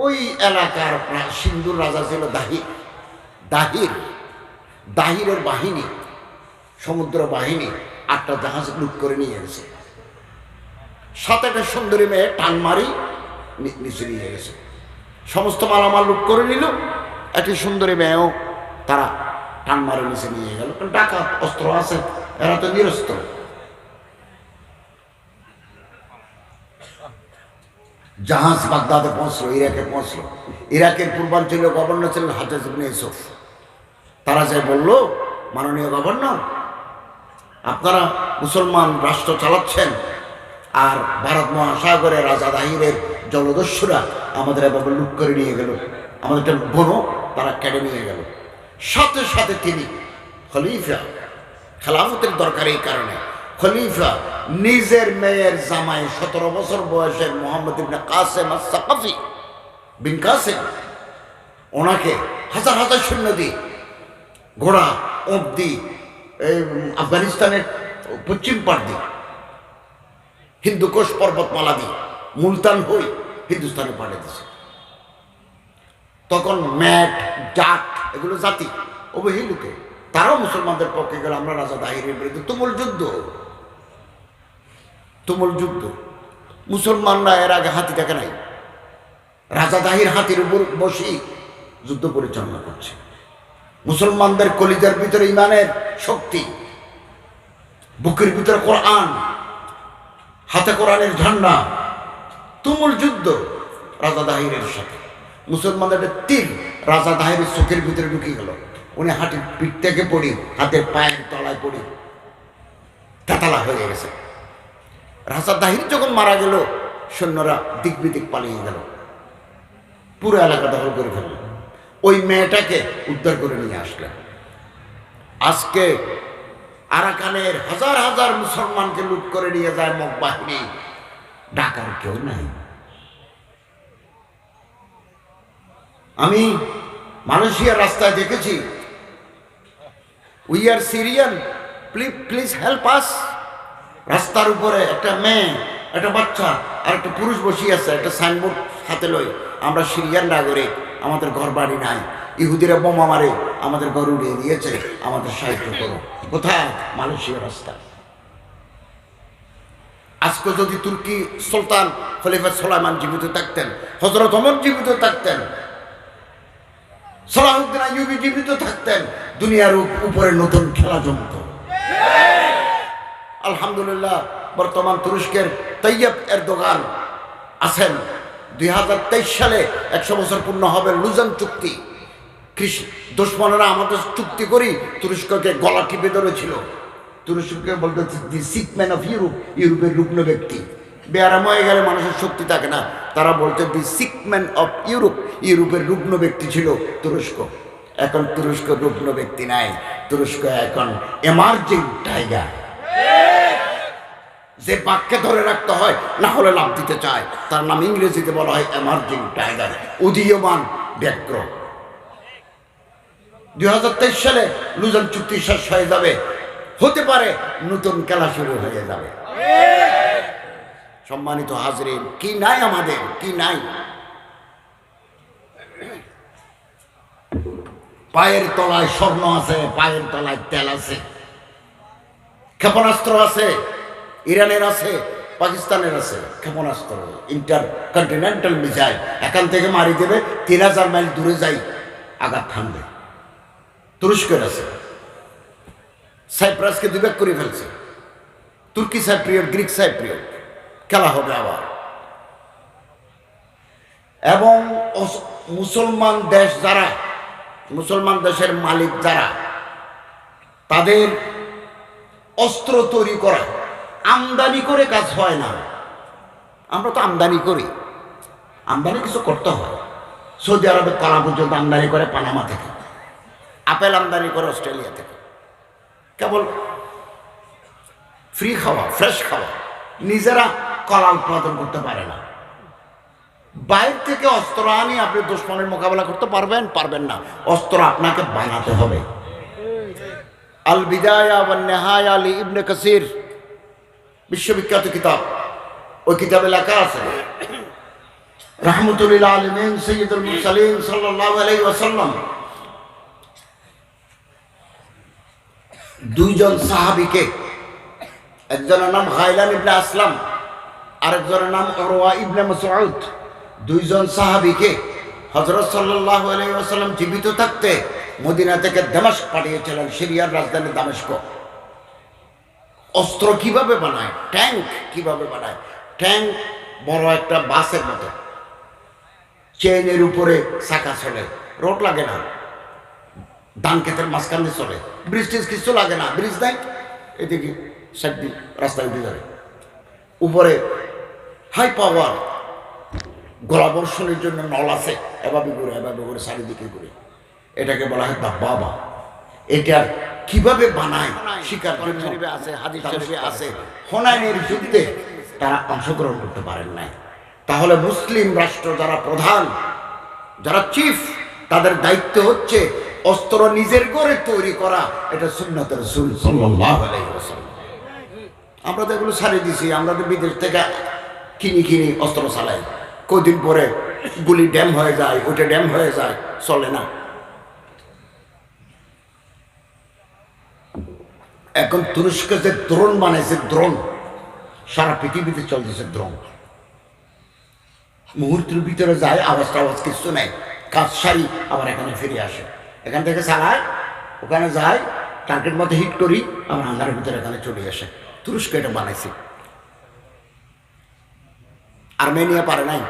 ওই এলাকার সিন্ধুর রাজা ছিল দাহিরের বাহিনী, সমুদ্র বাহিনী 8টা জাহাজ লুট করে নিয়ে গেছে। 7-8 সুন্দরী মেয়ে টান মারি নিচে নিয়ে গেছে। সমস্ত মালামাল লুট করে নিল, একটি সুন্দরী মেয়েও তারা টান মারি নিচে নিয়ে গেল। ডাকাত, অস্ত্র আছে, এরা তো নিরস্ত্র। জাহাজ বাগদাদে পৌঁছলো, ইরাকে পৌঁছলো। ইরাকের পূর্বাঞ্চলীয় গভর্নর ছিলেন হাজ্জাজ ইবনে ইউসুফ। তারা যে বলল, মাননীয় গভর্নর, আপনারা মুসলমান রাষ্ট্র চালাচ্ছেন, আর ভারত মহাসাগরে রাজা দাহিরের জলদস্যুরা আমাদের এভাবে লুট করে নিয়ে গেল, আমাদের বনও তারা কেড়ে নিয়ে গেল। সাথে সাথে তিনি খলিফা, খেলাফতের দরকার এই কারণে, খলিফা নিজের মেয়ের জামাই 17 বছর বয়সের মোহাম্মদ ইবনে কাসেম আস-সাকাফি বিন কাসেম, ওনাকে হাজার হাজার সৈন্য দিয়ে, ঘোড়া, ওঁট দিয়ে, এই আফগানিস্তানের পশ্চিম পাড় দিয়ে, হিন্দুকোষ পর্বতমালা দিয়ে, মুলতান হই হিন্দুস্তানে পাঠিয়ে দিয়েছে। তখন ম্যাট, জাট, এগুলো জাতি অবহেলিত, তারাও মুসলমানদের পক্ষে গেল। আমরা রাজা দাহিরের বিরুদ্ধে তুমুল যুদ্ধ। মুসলমানরা এর আগে হাতি দেখে নাই, রাজা দাহির হাতির উপর বসে যুদ্ধ পরিচালনা করছে। মুসলমানদের কলিজার ভিতরে ইমানের শক্তি, বুকের ভিতরে কোরআন, হাতে কোরআনের ঝান্ডা, তুমুল যুদ্ধ রাজা দাহিরের সাথে। মুসলমানদের তীর রাজা দাহিরের চোখের ভিতরে ঢুকে গেল। উনি হাঁটির পিঠ থেকে পড়ি, হাতের পায়ের তলায় পড়ি তেতালা হয়ে গেছে। রাজা দাহির যখন মারা গেল, সৈন্যরা দিক বিদিক পালিয়ে গেল, পুরো এলাকা দখল করে ফেলল। ওই মেয়েটাকে উদ্ধার করে নিয়ে আসলেন। আজকে আরাকানের হাজার হাজার মুসলমানকে লুট করে নিয়ে যায় মগ বাহিনী, ডাকার কেউ নাই। আমি মালয়েশিয়ার রাস্তায় দেখেছি, we are Syrian, please help us. রাস্তার উপরে একটা মেয়ে, একটা বাচ্চা আর একটা পুরুষ বসিয়ে আছে, একটা সাইনবোর্ড হাতে লই, আমরা সিরিয়ান নাগরিক, আমাদের ঘর বাড়ি নাই, ইহুদিরা বোমা মারে আমাদের ঘর উড়িয়ে দিয়েছে, আমাদের সাহায্য করো। কোথায়? মালয়েশিয়ার রাস্তায়। আজকে যদি তুর্কি সুলতান খলিফা সুলাইমান জীবিত থাকতেন, হযরত ওমর জীবিত থাকতেন, সালাহউদ্দিন আইয়ুবী জীবিত থাকতেন, দুনিয়ার উপরে নতুন খেলা জমত। আলহামদুলিল্লাহ, বর্তমান তুরস্কের তাইয়েব এরদোগান আছেন। 2023 সালে 100 বছর পূর্ণ হবে লুজান চুক্তি। দুশ্মনেরা আমাদের চুক্তি করি তুরস্ককে গলা টিপে ধরেছিল। তুরস্ককে বলতে দি সিক ম্যান অফ ইউরোপ, ইউরোপের রুগ্ন ব্যক্তি। বেয়ারাম হয়ে গেলে মানুষের শক্তি থাকে না, তারা বলতে দি সিক ম্যান অফ ইউরোপ, ইউরোপের রুগ্ন ব্যক্তি ছিল তুরস্ক। এখন তুরস্ক রুগ্ন ব্যক্তি নাই, তুরস্ক এখন এমার্জিং টাইগার। যে বাক্যে ধরে রাখতে হয়, না হলে লাভ দিতে চায়, তার নাম ইংরেজিতে বলা হয় এমার্জিং টাইগার, উদীয়মান ব্যাঘ্র। 2023 সালে লুজান চুক্তি শেষ হয়ে যাবে, হতে পারে নতুন খেলা শুরু হয়ে যাবে। সম্মানিত হাজরিন, কি নাই আমাদের, কি নাই? পায়ের তলায় স্বর্ণ আছে, পায়ের তলায় তেল আছে, ক্ষেপণাস্ত্র আছে, ইরানের আছে, পাকিস্তানের আছে ক্ষেপণাস্ত্র, ইন্টারকন্টিনেন্টাল মিসাইল। এখান থেকে মারি দেবে, 3000 মাইল দূরে যাই আঘাত থামবে। তুরস্কের আছে, সাইপ্রাসকে দুই ভাগ করে ফেলছে, তুর্কি সাইপ্রিয়ট, গ্রিক সাইপ্রিয়ট, খেলা হবে আবার। এবং মুসলমান দেশ যারা, মুসলমান দেশের মালিক যারা, তাদের অস্ত্র তৈরি করা, আমদানি করে কাজ হয় না। আমরা তো আমদানি করি, আমদানি কিছু করতে হয়। সৌদি আরবে কলা পর্যন্ত আমদানি করে পানামা থেকে, আপেল আমদানি করে অস্ট্রেলিয়া থেকে, কেবল ফ্রি খাওয়া, ফ্রেশ খাওয়া, নিজেরা কলা উৎপাদন করতে পারে না। বাইরে থেকে অস্ত্র আনি আপনি দুশ্মনের মোকাবেলা করতে পারবেন? পারবেন না। অস্ত্র আপনাকে বানাতে হবে। আল বিদায়া ওয়ান নিহায়া লি ইবনে কাসির, বিশ্ববিখ্যাত কিতাব, ওই কিতাবে লেখা আছে রাহমাতুল লিল আলামিন সাইয়্যিদুল মুরসালিন সাল্লাল্লাহু আলাইহি ওয়াসাল্লাম দুইজন সাহাবীকে, একজনের নাম গাইলান ইবনে আসলাম, আরেকজনের নাম উরওয়া ইবনে মাসউদ, দুইজন সাহাবীকে হযরত সাল্লাল্লাহু আলাইহি ওয়াসাল্লাম জীবিত থাকতে মদিনা থেকে দামেস্ক পাঠিয়েছিলেন, সিরিয়ার রাজধানী দামেস্ক। অস্ত্র কিভাবে বানায়, ট্যাঙ্ক কিভাবে বানায়? ট্যাঙ্ক বড় একটা বাসের মতো, চেইনের উপরে চাকা চলে, রোড লাগে না, ধান ক্ষেতের মাঝখানে চলে, ব্রিজ টিজ কিছু লাগে না, ব্রিজ নাই, এদিকে সাইড দিয়ে রাস্তায় উঠে যাবে। উপরে হাই পাওয়ার গোলাবর্ষণের জন্য নল আছে, এভাবে করে চারিদিকে ঘুরে, এটাকে বলা হয় দাব্বাবা। এটা কিভাবে বানায় শিকার শরীফে আছে, হাদিস শরীফে আছে। হুনাইনের যুদ্ধে তারা অংশগ্রহণ করতে পারেন নাই। তাহলে মুসলিম রাষ্ট্র যারা প্রধান, যারা চিফ, তাদের দায়িত্ব হচ্ছে অস্ত্র নিজের করে তৈরি করা। এটা সুন্নাত রাসূল সাল্লাল্লাহু আলাইহি ওয়াসাল্লাম। আমরা তো এগুলো ছাড়িয়ে দিছি, আমরা তো বিদেশ থেকে কিনি অস্ত্র চালাই, কদিন পরে গুলি ড্যাম হয়ে যায়, ওইটা ড্যাম হয়ে যায়, চলে না। এখন তুরস্ক যে দ্রোণ বানাইছে, দ্রোণ সারা পৃথিবীতে চলতেছে দ্রোণ। মুহূর্তের ভিতরে যায়, আওয়াজ কিছু নাই, কাজ সারি আবার এখানে ফিরে আসে, এখান থেকে চালায়, ওখানে যায়, টার্গেট মতো হিট করি, আমার আন্ধারের ভিতরে এখানে চলে আসে। তুরস্ক এটা বানাইছে, আর্মেনিয়া পারে নাই,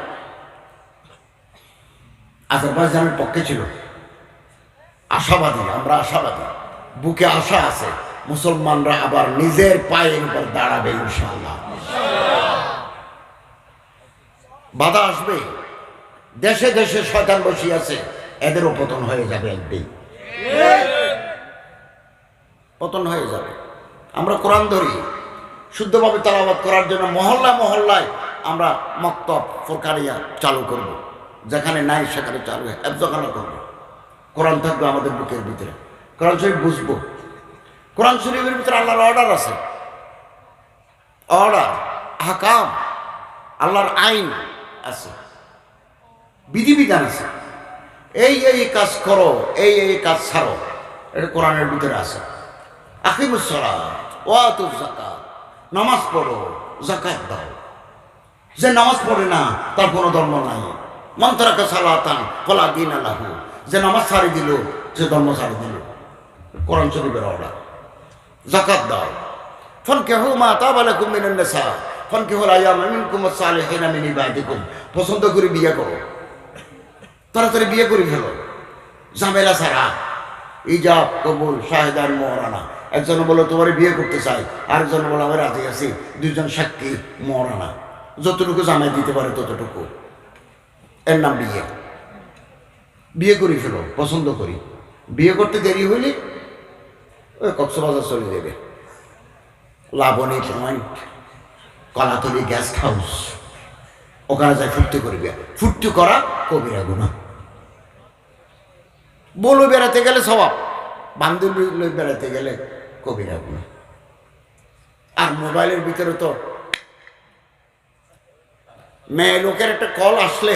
আজারবাইজানের পক্ষে ছিল। আশাবাদী, আমরা আশাবাদী, বুকে আশা আছে, মুসলমানরা আবার নিজের পায়ের উপর দাঁড়াবে ইনশাআল্লাহ। বাধা আসবে, দেশে দেশে শয়তান বসে আছে, এদেরও পতন হয়ে যাবে, একদিন পতন হয়ে যাবে। আমরা কোরআন ধরি, শুদ্ধভাবে তেলাওয়াত করার জন্য মহল্লায় মহল্লায় আমরা মক্তব ফোরকানিয়া চালু করব, যেখানে নাই সেখানে চালু হেফজখানা করব। কোরআন থাকবে আমাদের বুকের ভিতরে, কোরআন শরীফ বুঝবো। কোরআন শরীফের ভিতরে আল্লাহর অর্ডার আছে, অর্ডার আহকাম, আল্লাহর আইন আছে, বিধিবিধান আছে। এই কাজ করো, এই কাজ ছাড়ো, এটা কোরআনের ভিতরে আছে। আকিমুস সালাত ওয়া আতুজ যাকাত, নামাজ পড়ো, যাকাত দাও। যে নামাজ পড়ে না তার কোনো ধর্ম নাই। মান তারাকা সালাতান ফালা দীনা লাহু, যে নামাজ ছাড়ি দিল সে ধর্ম ছাড়ি দিল। কোরআন শরীফের অর্ডার। যাকাত দাও। ফানকিহু মা তাবা লাকুম মিনান নিসা ফানকিহুল আইয়ামা মিনকুম ওয়াস-সালিহিনা মিন ইবাদিকুম, পছন্দ করে বিয়ে করো, তাড়াতাড়ি বিয়ে করে ফেলো, ঝামেলা ছাড়া। ইজাব কবুল শাহেদান মোহরানা, একজন বলো তোমার বিয়ে করতে চাই, আরেকজন বলো আমি রাজি আছি, দুইজন সাক্ষী মোহরানা, যতটুকু জামাই দিতে পারে ততটুকু, এর নাম বিয়ে। বিয়ে করি ফেলো, পছন্দ করি। বিয়ে করতে দেরি হইলে ওই কক্সবাজার চলে যাবে, Laboni point, Kolatoli guest house, ওখানে যায় ফুর্তি করবে। ফুর্তি করা কবিরা গুনাহ। বলো বেড়াতে গেলে স্বভাব, বান্ধবী বেড়াতে গেলে কবিরা গুনাহ। আর মোবাইলের ভিতরে তো মেয়ে লোকের একটা কল আসলে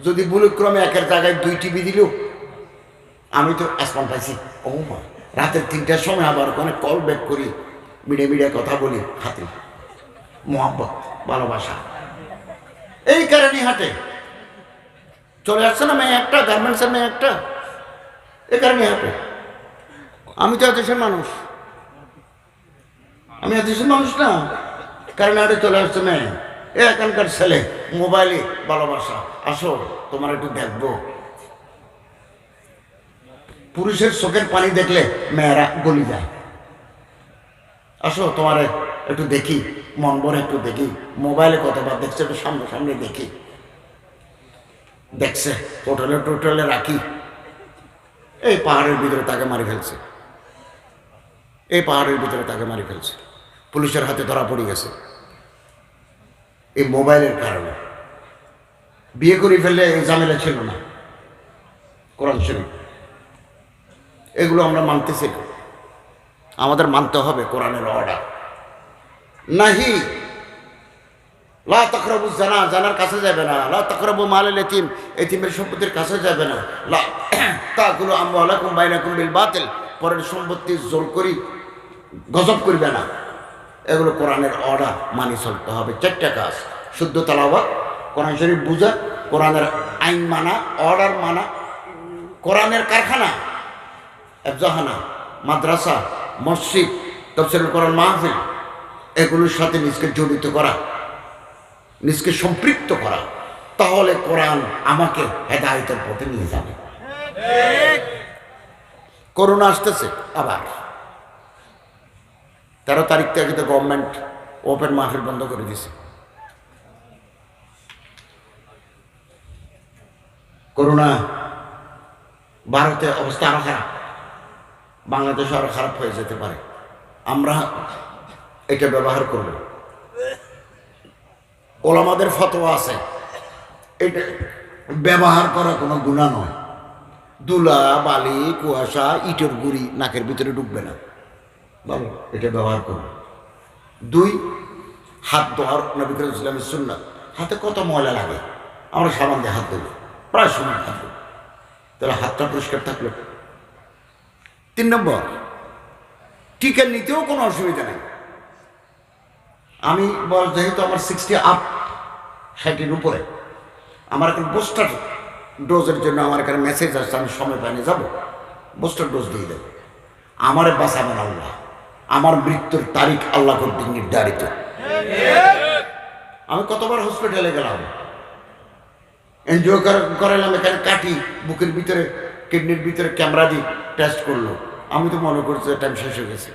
যদি ভুলক্রমে একের জায়গায় 2 টিভি দিল, আমি তো আসমান পাইছি, ও মা, রাতের 3টার সময় আবার ওখানে কল ব্যাক করি, মিডিয়া কথা বলি, হাতে মোহাব্বত, ভালোবাসা। এই কারণে হাটে চলে আসছে না মেয়ে একটা, গার্মেন্টসের মেয়ে একটা, এই কারণে হাটে। আমি তো দেশের মানুষ, আমি দেশের মানুষ না, কারণ হাটে চলে আসছে মেয়ে। এখানকার ছেলে মোবাইলে ভালোবাসা, আসো তোমার একটু দেখবো। পুরুষের চোখের পানি দেখলে মেয়েরা গলি যায়, আসো তোমার একটু দেখি, মন ভরে একটু দেখি। মোবাইলে কতবার দেখছে, একটু সামনে দেখি। দেখছে হোটেলে রাখি, এই পাহাড়ের ভিতরে তাকে মারি ফেলছে, এই পাহাড়ের ভিতরে তাকে মারি ফেলছে, পুলিশের হাতে ধরা পড়ে গেছে এই মোবাইলের কারণে। বিয়ে করে ফেললে এই ঝামেলা ছিল না। কোরআন শরীফ এগুলো আমরা মানতেছি না, আমাদের মানতে হবে কোরআনের অর্ডার। নাহি লা তাকরাবু জানা, জানার কাছে যাবে না। লা তাকরাবু মালাল ইতিম, ইতিমের সম্পত্তির কাছে যাবে না। লা তাকুলু আমওয়ালাকুম বাইনাকুম বিল বাতিল, পরের সম্পত্তি জোর করি গজব করবে না। এগুলো কোরআনের অর্ডার, মানি চলতে হবে। 4টা কাজ: শুদ্ধ তেলাওয়াত, কোরআন শরীফ বুঝা, কোরআনের আইন মানা, অর্ডার মানা, কোরআনের কারখানা, হেফজখানা, মাদ্রাসা, মসজিদ, তাফসীরুল কোরআন মাহফিল, এগুলোর সাথে নিজকে জড়িত করা, নিজকে সম্পৃক্ত করা। তাহলে কোরআন আমাকে হেদায়েতের পথে নিয়ে যাবে। করোনা আসতেছে আবার, 13 তারিখ থেকে তো গভর্নমেন্ট ওপেন মাহফিল বন্ধ করে দিয়েছে। করোনা ভারতে অবস্থা আরো খারাপ, বাংলাদেশ আরো খারাপ হয়ে যেতে পারে। আমরা এটা ব্যবহার করব। ওলামাদের ফতোয়া আছে, এটা ব্যবহার করা কোনো গুনাহ নয়। ধুলা, বালি, কুয়াশা, ইটের গুঁড়ি নাকের ভিতরে ঢুকবে না, ভালো, এটা ব্যবহার করব। 2, হাত ধোয়ার নবী করিম সাল্লাল্লাহু আলাইহি ওয়াসাল্লামের সুন্নাত। হাতে কত ময়লা লাগে, আমরা সাবান দিয়ে হাত ধুবো, প্রায় সময় হাত ধুবো, তাহলে হাতটা পরিষ্কার থাকলো। 3 নম্বর, টিকা নিতেও কোনো অসুবিধা নেই। আমি বয়স যেহেতু আমার 60 আপ, 60-এর উপরে, আমার এখন বুস্টার ডোজের জন্য আমার এখানে মেসেজ আসছে, আমি সময় পাইনি যাবো, বুস্টার ডোজ দিয়ে দেবো। আমারে বাঁচাবেন আল্লাহ, আমার মৃত্যুর তারিখ আল্লাহ কর্তৃক নির্ধারিত। আমি কতবার হসপিটালে গেলাম, এনজিও করালাম, এখানে কাটি, বুকের ভিতরে, কিডনির ভিতরে ক্যামেরা দিয়ে টেস্ট করলো। আমি তো মনে করছি টাইম শেষ হয়ে গেছে,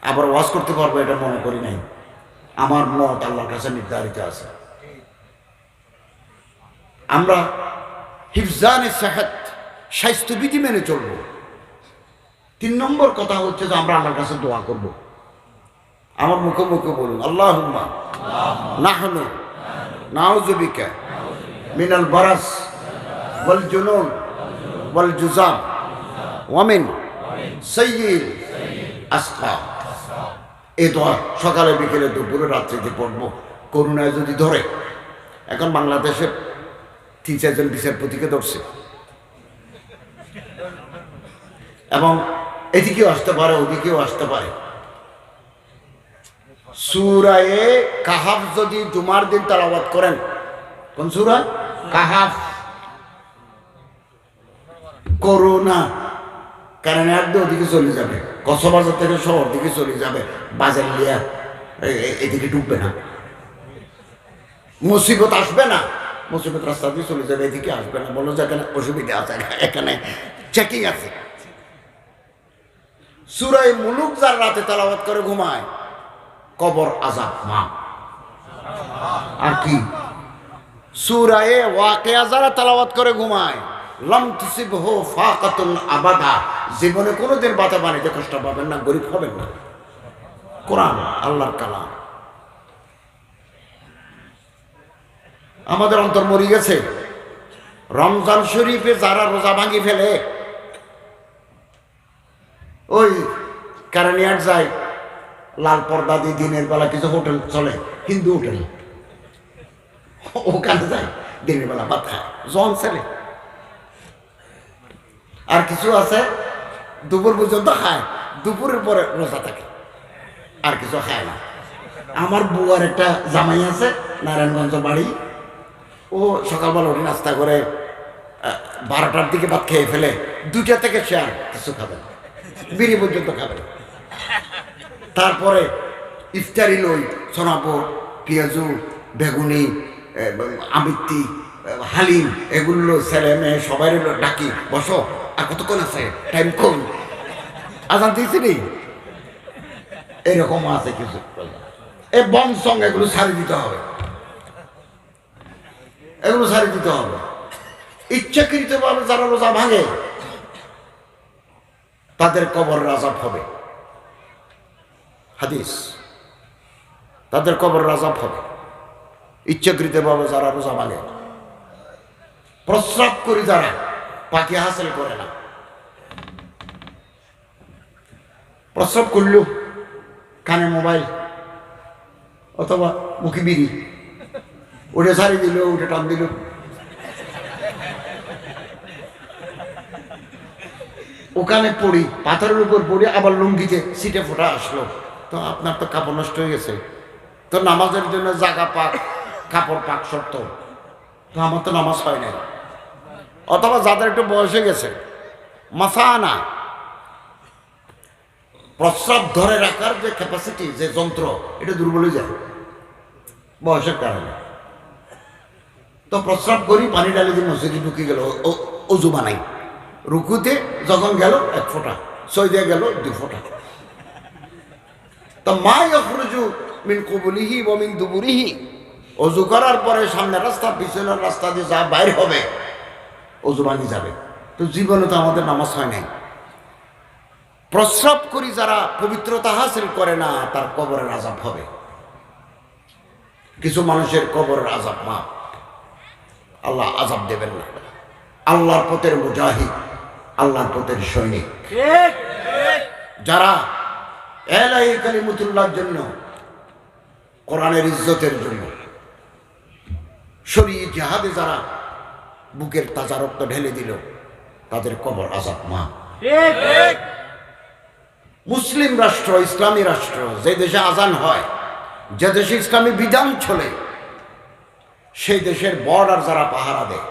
আবার ওয়াশ করতে পারবো এটা মনে করি নাই। আমার মত আল্লাহর কাছে নির্ধারিত আছে। আমরা হিফজানে সেহাত, স্বাস্থ্যবিধি মেনে চলবো। 3 নম্বর কথা হচ্ছে যে আমরা আল্লাহর কাছে দোয়া করব। আমার মুখে মুখে বলুন, আল্লাহুম্মা নাহনু নাউযু বিকা মিনাল বারাস ওয়াল জুনুন ওয়াল জুজাম ওয়া মিন সাইয়্যিল আসকাম। এই দোয়া সকালে বিকেলে দুপুরে রাত্রিতে পড়বো, করুণায় যদি ধরে। এখন বাংলাদেশে 3-4 জন বিচারপতিকে ধরছে, এবং এদিকেও আসতে পারে ওদিকেও আসতে পারে। সূরায়ে কাহাফ যদি জুমার দিন তেলাওয়াত করেন, কোন সূরা? কাহাফ। করোনা কারণ একদম ওদিকে চলে যাবে, কক্সবাজার থেকে শহর দিকে চলে যাবে, বাজার লিয়া এদিকে ঢুকবে না, মুসিবত আসবে না, মুসিবত রাস্তা দিয়ে চলে যাবে, এদিকে আসবে না। বলো যে এখানে অসুবিধা আছে, এখানে চেকিং আছে। সূরা মুলুক যার রাতে তেলাওয়াত করে ঘুমায়, কবর আযাব মাফ। আর কি? সূরা ওয়াকিয়া যারা তেলাওয়াত করে ঘুমায়, লাম তুসিবহু ফাকাতুন আবাদা, জীবনে কোনোদিন বাতা বানিতে কষ্ট পাবেন না, গরিব হবেন না। কোরআন আল্লাহর কালাম। আমাদের অন্তর মরে গেছে। রমজান শরীফে যারা রোজা ভাঙি ফেলে, ওই কারণিয়ার যায়, লাল পর্দা দিয়ে দিনের বেলা কিছু হোটেল চলে, হিন্দু হোটেল, ওখানে যায়, দিনের বেলা ভাত খায়, জন ছেলে। আর কিছু আছে দুপুর পর্যন্ত খায়, দুপুরের পরে রোজা থাকে, আর কিছু খায় না। আমার বুয়ার একটা জামাই আছে, নারায়ণগঞ্জ বাড়ি, ও সকালবেলা উঠে নাস্তা করে 12টার দিকে ভাত খেয়ে ফেলে, 2টা থেকে সে আর কিছু খাবে না, বিড়ি পর্যন্ত খাবে না। তারপরে ইফতারি লই, সোনাপুর, পেঁয়াজু, বেগুনি, আমিত্তি, হালিম, এগুলো ছেলে মেয়ে সবাই ডাকি, বসো, আর কতক্ষণ আছে, টাইম কম, আজান দিয়েছি নি, এরকম আছে কিছু। এই বংশং এগুলো ছাড়ি দিতে হবে, এগুলো ছাড়ি দিতে হবে। ইচ্ছাকৃতভাবে যারা রোজা ভাঙে, তাদের কবর আযাব হবে, হাদিস, তাদের কবর আযাব হবে। ইচ্ছাকৃতভাবে যারা রোজা ভাঙে, প্রস্রাব করে যারা পাকি হাসিল করে না, প্রস্রাব করল, কানে মোবাইল অথবা মুখে বিড়ি, উঠে ছাড়ি দিল, উঠে টান দিল, ওখানে পড়ি, পাথরের উপর পড়ি, আবার লুঙ্গিতে সিটে ফোটা আসলো, তো আপনার তো কাপড় নষ্ট হয়ে গেছে, তো নামাজের জন্য জায়গা পাক, কাপড় পাক শর্ত, তো আমার তো নামাজ হয় নাই। অথবা যাদের একটু বয়স হয়ে গেছে, মাসানা, প্রস্রাব ধরে রাখার যে ক্যাপাসিটি, যে যন্ত্র, এটা দুর্বল হয়ে যায় বয়সের কারণে। তো প্রস্রাব করি, পানি ডালি দিয়ে মসজিদে ঢুকে গেল, অজু বানাই, রুকুতে যখন গেল 1 ফোঁটা, সইদে গেল 2 ফোঁটা। তো মা ইয়াখরুজু মিন কুবুলিহি ওয়া মিন দুবুরিহি, অজু করার পরে সামনের রাস্তা পিছনের রাস্তা দিয়ে যা বাইর হবে, অজু বানি যাবে। তো জীবনে তো আমাদের নামাজ হয় নাই। প্রস্রাব করি যারা পবিত্রতা হাসিল করে না, তার কবরের আযাব হবে। কিছু মানুষের কবরের আযাব মাফ, আল্লাহ আযাব দেবেন না। আল্লাহর পথের মুজাহিদ, আল্লাহর পথের সৈনিক, যারা এলাহি কালিমাতুল্লাহর জন্য, কোরআনের ইজ্জতের জন্য, শরীয়ত জিহাদে যারা বুকের তাজা রক্ত ঢেলে দিল, তাদের কবর আযাব মাফ। মুসলিম রাষ্ট্র, ইসলামী রাষ্ট্র, যে দেশে আজান হয়, যে দেশে ইসলামী বিধান চলে, সেই দেশের বর্ডার যারা পাহারা দেয়,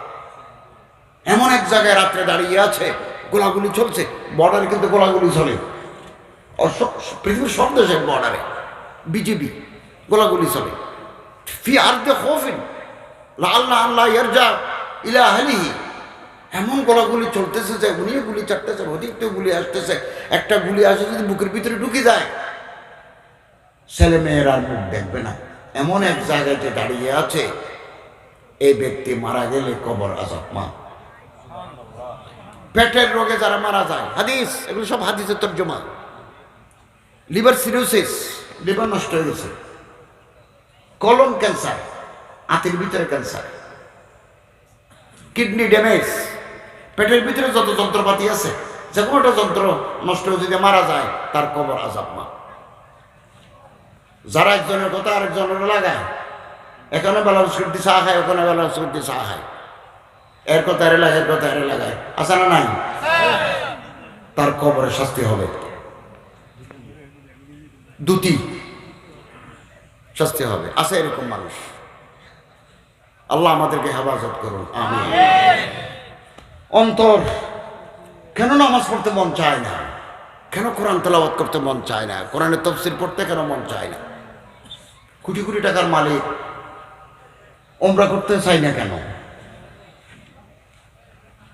এমন এক জায়গায় রাত্রে দাঁড়িয়ে আছে, গোলাগুলি চলছে, বর্ডারে কিন্তু গোলাগুলি চলে, পৃথিবীর সব দেশের বর্ডারে বিজিবি গোলাগুলি চলে। ফি আরদে খৌফিন লাআল্লাহ আল্লাহ ইয়ারজা ইলা আহলিহি, এমন গোলাগুলি চলতেছে যে উনিও গুলি চাটতেছে, অধিকতে গুলি আসতেছে, একটা গুলি আসে যদি বুকের ভিতরে ঢুকে যায়, ছেলে মেয়েরা মুখ দেখবে না, এমন এক জায়গায় যে দাঁড়িয়ে আছে, এই ব্যক্তি মারা গেলে কবর আযাব মাফ। পেটের রোগে যারা মারা যায়, হাদিস, এগুলো সব হাদিসের তর্জমা। লিভার সিরোসিস, লিভার নষ্ট হয়ে গেছে, কলন ক্যান্সার, আঁতের ভিতরে ক্যান্সার, কিডনি ড্যামেজ, পেটের ভিতরে যত যন্ত্রপাতি আছে যে কোনোটা যন্ত্র নষ্ট হয়ে যদি মারা যায় তার কবর আযাব মা। যারা একজনের কথা আরেকজনের লাগায়, এখানে বেলা করতে চা খায়, ওখানে বেলা করতে চা খায়, এর কথা এর লাগায়, এর কথা এর লাগায়, আছে না নাই? তার কবরে শাস্তি হবে, দুটি শাস্তি হবে। আছে এরকম মানুষ। আল্লাহ আমাদেরকে হেফাজত করুন, আমিন। অন্তর কেন নামাজ পড়তে মন চায় না? কেন কোরআন তেলাওয়াত করতে মন চায় না? কোরআনের তাফসীর পড়তে কেন মন চায় না? কোটি কোটি টাকার মালিক উমরা করতে চাই না কেন?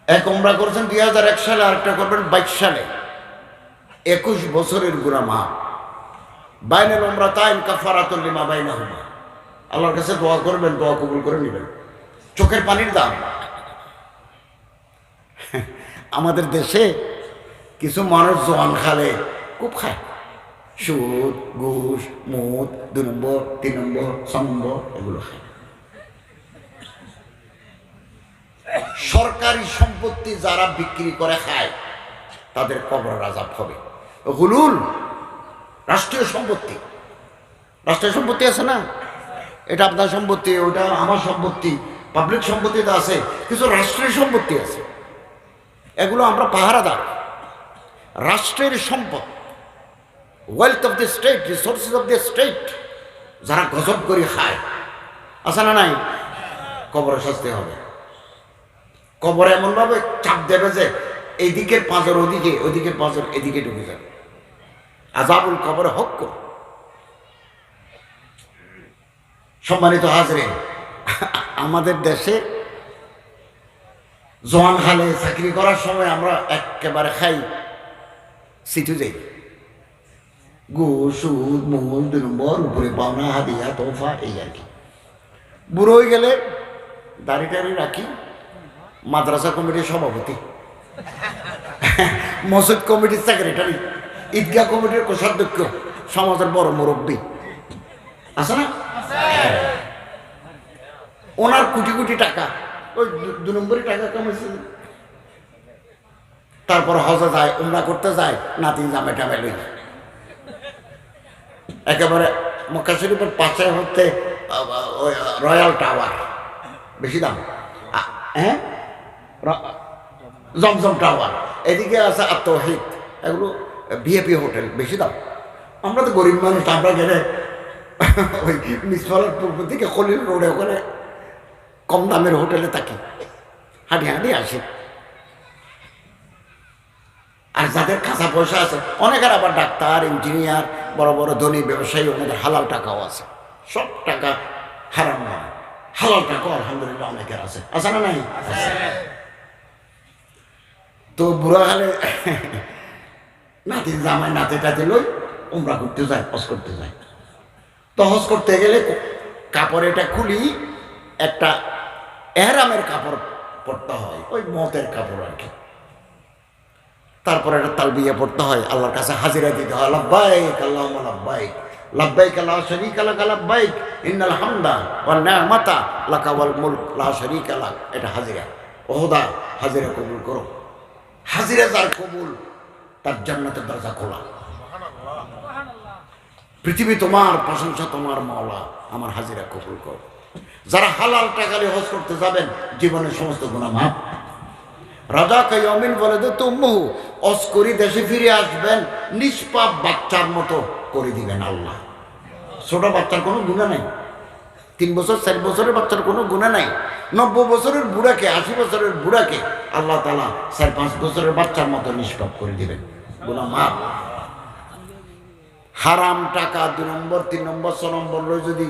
এক উমরা করছেন 2001 সালে, আরেকটা করবেন 22 সালে। 21 বছরের গুনাহ মাফ। বাইনাল উমরাতাইন কাফারাতুল লিমা বাইনাহুমা। আল্লাহর কাছে দোয়া করবেন, দোয়া কবুল করে নেবেন। চোখের পানির দাম। আমাদের দেশে কিছু মানুষ জোয়ান খালে খুব খায়, সুদ, ঘুষ, মদ, 2 নম্বর, 3 নম্বর, 6 নম্বর, এগুলো খায়। সরকারি সম্পত্তি যারা বিক্রি করে খায় তাদের কবরের আযাব হবে। হুলুল রাষ্ট্রীয় সম্পত্তি, রাষ্ট্রীয় সম্পত্তি আছে না, এটা আপনার সম্পত্তি, ওটা আমার সম্পত্তি, পাবলিক সম্পত্তি তো আছে, কিছু রাষ্ট্রীয় সম্পত্তি আছে, এগুলো আমরা পাহারাদার। রাষ্ট্রের সম্পদ, wealth of the state, resources of the state যারা গজব করে খায়, আছে না নাই? কবরে শাস্তি হবে। কবরে এমনভাবে চাপ দেবে যে এইদিকের পাঁজর ওদিকে, ওদিকের পাঁজর এদিকে ঢুকে যাবে। আযাবুল কবরে হক। সম্মানিত হাজরিন, আমাদের দেশে জোয়ান খালে চাকরি করার সময় আমরা একেবারে খাই, সিটু যাই, ঘুষ, সুদ, মূল, 2 নম্বর, উপরে পাওনা, হাদিয়া, তোফা, এই আর কি। বুড়ো হয়ে গেলে দাড়ি টাড়ি রাখি, মাদ্রাসা কমিটির সভাপতি, মসজিদ কমিটির সেক্রেটারি, ঈদগাহ কমিটির কোষাধ্যক্ষ, সমাজের বড় মুরব্বী, আছে না? ওনার কোটি কোটি টাকা, ওই 2 নম্বরই টাকা কামাইছে। তারপর হজে যায়, উমরা করতে যায়, নাতি জামে টামে লই, একেবারে মক্কা শরীফের পাশে হচ্ছে রয়্যাল টাওয়ার, বেশি দাম, হ্যাঁ, জমজম টাওয়ার, এদিকে আছে আত-তাওহীদ, এগুলো ভিআইপি হোটেল, বেশি দাম। আমরা তো গরিব মানুষ, আমরা গেলে ওই মিসফালার পূর্ব থেকে খলিল রোডে ওখানে কম দামের হোটেলে থাকি, হাঁটি হাঁটি আসি। আর যাদের কাঁচা পয়সা আছে, অনেকের আবার ডাক্তার, ইঞ্জিনিয়ার, বড় বড় ধনী ব্যবসায়ী, ওনাদের হালাল টাকাও আছে। সব টাকা হারাম নয়, হালাল টাকা আলহামদুলিল্লাহ অনেকের আছে, আছে না নাই? তো বুড়া হালে নাতি জামাই নাতি টাতি লই উমরা করতে যায়, হজ করতে যায়। তো হজ করতে গেলে কাপড় এটা খুলি, একটা এহরামের কাপড় পরতে হয়, ওই মতের কাপড় আর কি। তারপরে একটা তালবিয়া পড়তে হয়, আল্লাহর কাছে হাজিরা দিতে হয়, লাব্বাইক আল্লাহুম্মা লাব্বাইক, লাব্বাইক লা শারীকা লাক লাব্বাইক, ইন্নাল হামদা ওয়ান নি'মাতা লাকা ওয়াল মুলক লা শারীকা লাক। এটা হাজিরা। ও খোদা, হাজিরা কবুল করো। হাজিরা যার কবুল, তার জান্নাতের দরজা খোলা। পৃথিবী তোমার, প্রশংসা তোমার মাওলা, আমার হাজিরা কবুল করো। যারা হালাল টাকা দিয়ে হজ করতে যাবেন, জীবনের সমস্ত গুনাহ মাফ। রাজা কাইয়মিন বলে তো তুম্মহু, হজ করি দেশে ফিরে আসবেন, নিষ্পাপ বাচ্চার মতো করে দিবেন আল্লাহ। ছোট বাচ্চার কোনো গুনাহ নাই, 3 বছর 4 বছরের বাচ্চার কোনো গুনাহ নাই। 90 বছরের বুড়াকে, 80 বছরের বুড়াকে আল্লাহ তাআলা 4-5 বছরের বাচ্চার মতো নিষ্পাপ করে দিবেন, গুনাহ মাফ। হারাম টাকা 2 নম্বর, 3 নম্বর, 6 নম্বর লই যদি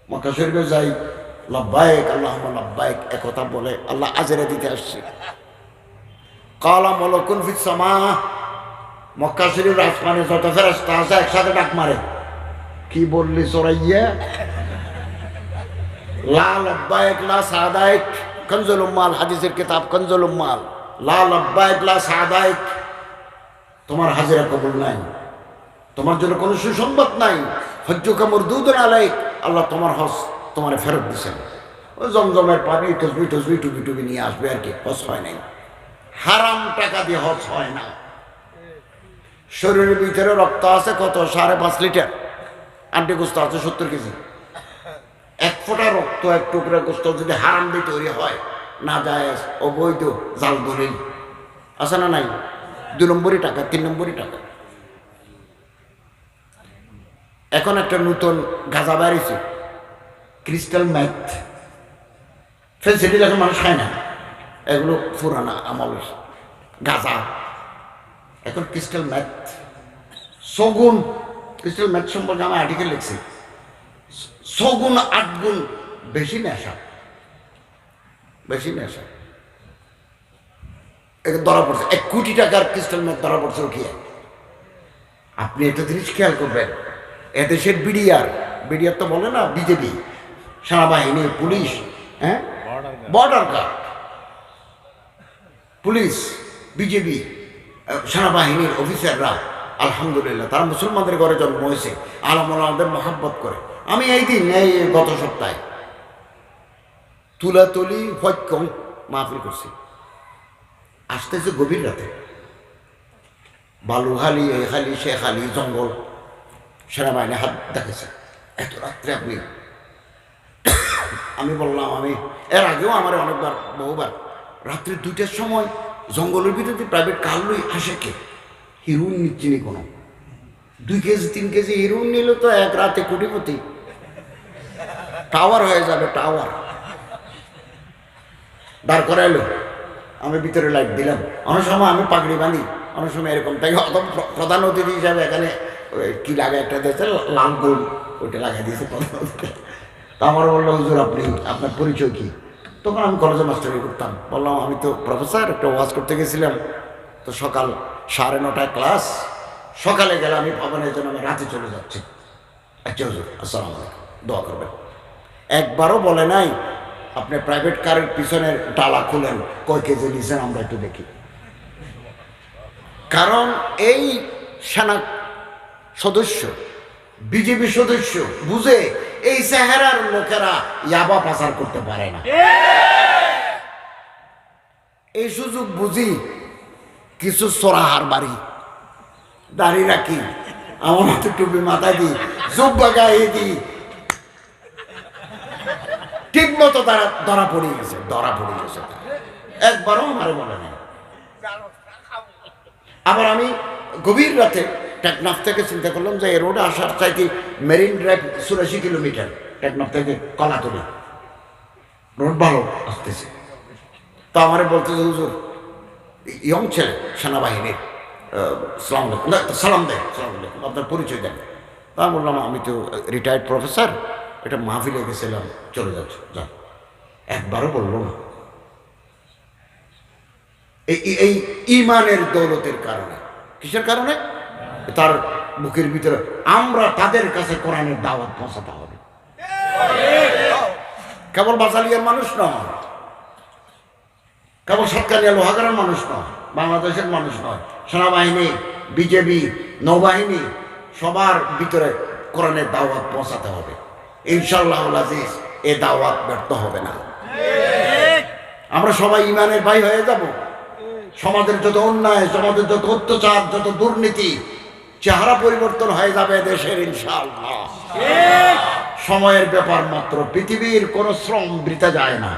মক্কা শরীফে যাই, লাব্বাইক আল্লাহুম্মা লাব্বাইক একথা বলে আল্লাহ আজরা দিতে আসছে। কালা মালাকুন ফিস সামা, মক্কা শরীফের আসমানে যত ফেরেশতা আছে একসাথে ডাক মারে, কি বললি সরাইয়া? লা লাব্বাইক লা সাদাইক, কনজুল উম্মাল, হাদিসের কিতাব কনজুল উম্মাল। লা লাব্বাইক লা সাদাইক, তোমার হাজিরা কবুল নাই। তোমার জন্য কোনো সুসংবাদ নাই। হজ্জুকা মরদুদুন আলাইক, আল্লাহ তোমার হজ তোমার ফেরত দিছেন। ওই জমজমের পানি তসবি টসবি টুবি টুবি নিয়ে আসবে আর কি, হজ হয় নাই। হারাম টাকা দিয়ে হজ হয় না। শরীরের ভিতরে রক্ত আছে কত, 5.5 লিটার। আন্টি গোস্ত আছে 70 কেজি। এক ফোঁটা রক্ত, এক টুকরা গোস্ত যদি হারাম দিয়ে তৈরি হয়, না যায় অবৈধ জাল দলিল আছে না নাই? 2 নম্বরই টাকা, 3 নম্বরই টাকা। এখন একটা নতুন গাঁজা বেরিয়েছে, ক্রিস্টাল ম্যাথ। ফেন্সিডিল এখন মানুষ খায় না, এগুলো পুরানা আমলের গাঁজা। এখন ক্রিস্টাল ম্যাথ, সগুণ। ক্রিস্টাল ম্যাথ সম্পর্কে আমি আর্টিকেল লিখছি, 6 গুণ 8 গুণ বেশি নেশা, বেশি নেশা। ধরা পড়ছে 1 কোটি টাকার ক্রিস্টাল ম্যাথ ধরা পড়ছে উঠিয়ে। আপনি একটা জিনিস খেয়াল করবেন, এদেশের বিডিআর তো বলে না, বিজেপি, সেনাবাহিনী, পুলিশ, হ্যাঁ, বর্ডার গার্ড, পুলিশ, বিজেপি, সেনাবাহিনীর অফিসাররা আলহামদুলিল্লাহ তারা মুসলমানদের ঘরে জন্ম হয়েছে, আলমাদের মহাব্বত করে। আমি এই দিন, এই গত সপ্তাহে তুলাতলি হইকম মাহফিল করছি। আসতেছে গভীর রাতে, বালুখালি, খালি, শেখালি, জঙ্গল, সেনাবাহিনী হাত দেখেছে। এত রাত্রে আপনি, আমি বললাম, আমি এর আগেও আমার অনেকবার, বহুবার রাত্রে 2টার সময় জঙ্গলের ভিতরে প্রাইভেট কার লই আসে কে? হিরোইন নিচ্ছি নি কোনো? 2 কেজি 3 কেজি হিরোইন নিলে তো এক রাতে কোটিপতি, টাওয়ার হয়ে যাবে, টাওয়ার। দাঁড় করাইলো, আমি ভিতরে লাইট দিলাম। অনেক সময় আমি পাগড়ি বাঁধি, অনেক সময় এরকম তাই। অত প্রধান অতিথি হিসাবে এখানে কি লাগে একটা দিয়েছে, লাল গোল, ওইটা লাগাই দিয়েছে প্রধান অতিথি। তা আমার বললো, হুজুর আপনি, আপনার পরিচয় কি? তখন আমি কলেজে মাস্টারি করতাম। বললাম, আমি তো প্রফেসর, একটা ওয়াজ করতে গেছিলাম, তো সকাল 9:30 ক্লাস, সকালে গেলে আমি ভবনের জন্য আমি রাতে চলে যাচ্ছি। আচ্ছা হুজুর, আসসালামু আলাইকুম, দোয়া করবেন। একবারও বলে নাই আপনি প্রাইভেট কারের পিছনের ডালা খুলেন, কয় কেজি নিছেন আমরা একটু দেখি। কারণ এই সেনা সদস্য, বিজেপি সদস্য বুঝে এই চেহারার লোকেরা ইয়াবা পাচার করতে পারে না। এই সুযোগ বুঝি কিছু চোরাহার বাড়ি, দাড়ি রাখি, আমার মতো টুপি মাথায় দিই, জুব্বা গায়ে দিই, ঠিক মতো তারা ধরা পড়ে গেছে, একবারও আমারে বলে না। আবার আমি গভীর রাতে টেকনাফ থেকে চিন্তা করলাম যে এই রোডে আসার চাইতে মেরিন ড্রাইভ 84 কিলোমিটার, টেকনাফ থেকে কলাতলি রোড ভালো আসতেছে। তো আমারে বলতেছে, হুজুর, ইয়ং ছেলে, সেনাবাহিনীর, সালাম দেয়, আপনার পরিচয় দেন। তা বললাম, আমি তো রিটায়ার্ড প্রফেসর, এটা মাহফিলে গেছিলাম, চলে যাচ্ছে, যান। একবারও বললো না। এই ইমানের দৌলতের কারণে। কিসের কারণে? তার বুকের ভিতরে আমরা তাদের কাছে কোরআনের দাওয়াত পৌঁছাতে হবে। কেবল বাজালিয়ার মানুষ নয়, কেবল সৎকারিয়া লোহাগারের মানুষ নয়, বাংলাদেশের মানুষ নয়, সেনাবাহিনী, বিজেপি, নৌবাহিনী, সবার ভিতরে কোরআনের দাওয়াত পৌঁছাতে হবে। ইনশাআল্লাহ আজিজ, এ দাওয়াত ব্যর্থ হবে না। আমরা সবাই ইমানের ভাই হয়ে যাব। সমাজের যত অন্যায়, সমাজের যত অত্যাচার, যত দুর্নীতি, চেহারা পরিবর্তন হয়ে যাবে দেশের ইনশাআল্লাহ। সময়ের ব্যাপার মাত্র। পৃথিবীর কোন শ্রম বৃথা যায় না,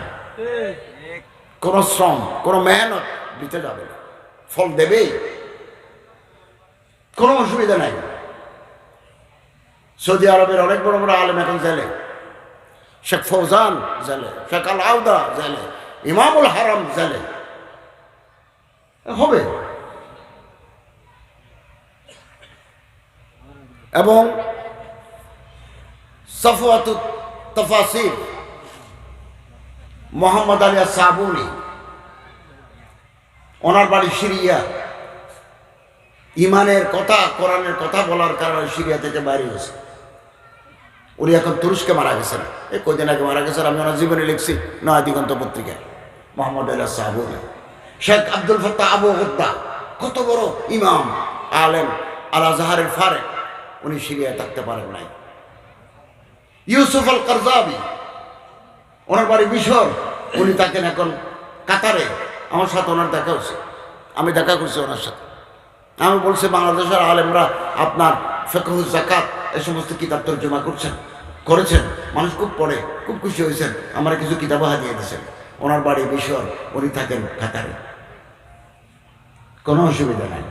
কোন শ্রম, কোন মেহনত বৃথা যাবে না, ফল দেবেই, কোনো অসুবিধা নাই। সৌদি আরবের অনেক বড় বড় আলেম এখন জেলে, শেখ ফৌজান জেলে, শেখ আল আউদা জেলে, ইমামুল হারাম জেলে। হবে। এবং সাফওয়াতুত তাফাসির মোহাম্মদ আলী সাবুনি, ওনার বাড়ি সিরিয়া। ইমানের কথা, কোরআনের কথা বলার কারণে সিরিয়া থেকে বাইরে গেছে। উনি এখন তুরস্কে মারা গেছেন, এই কদিন আগে মারা গেছেন। আমি ওনার জীবনে লিখছি নয়া দিগন্ত পত্রিকায়, মোহাম্মদ আলী সাবুনি। শেখ আব্দুল ফত্তাহ আবু হুদ্দা, কত বড় ইমাম, আলেম, আল আজহারের ফারেক, উনি সিরিয়ায় থাকতে পারেন নাই। ইউসুফ আল কারজাবি, ওনার বাড়ি মিশর, উনি থাকেন এখন কাতারে। আমার সাথে ওনার দেখা হচ্ছে, আমি দেখা করছি ওনার সাথে। আমি বলছি বাংলাদেশের আলেমরা আপনার ফিকহুজ যাকাত এই সমস্ত কিতাব তর্জমা করেছেন, মানুষ খুব পড়ে, খুব খুশি হয়েছেন, আমার কিছু কিতাব হাতিয়ে দিয়েছেন। ওনার বাড়ি মিশর, উনি থাকেন কাতারে। কোনো অসুবিধা নাই,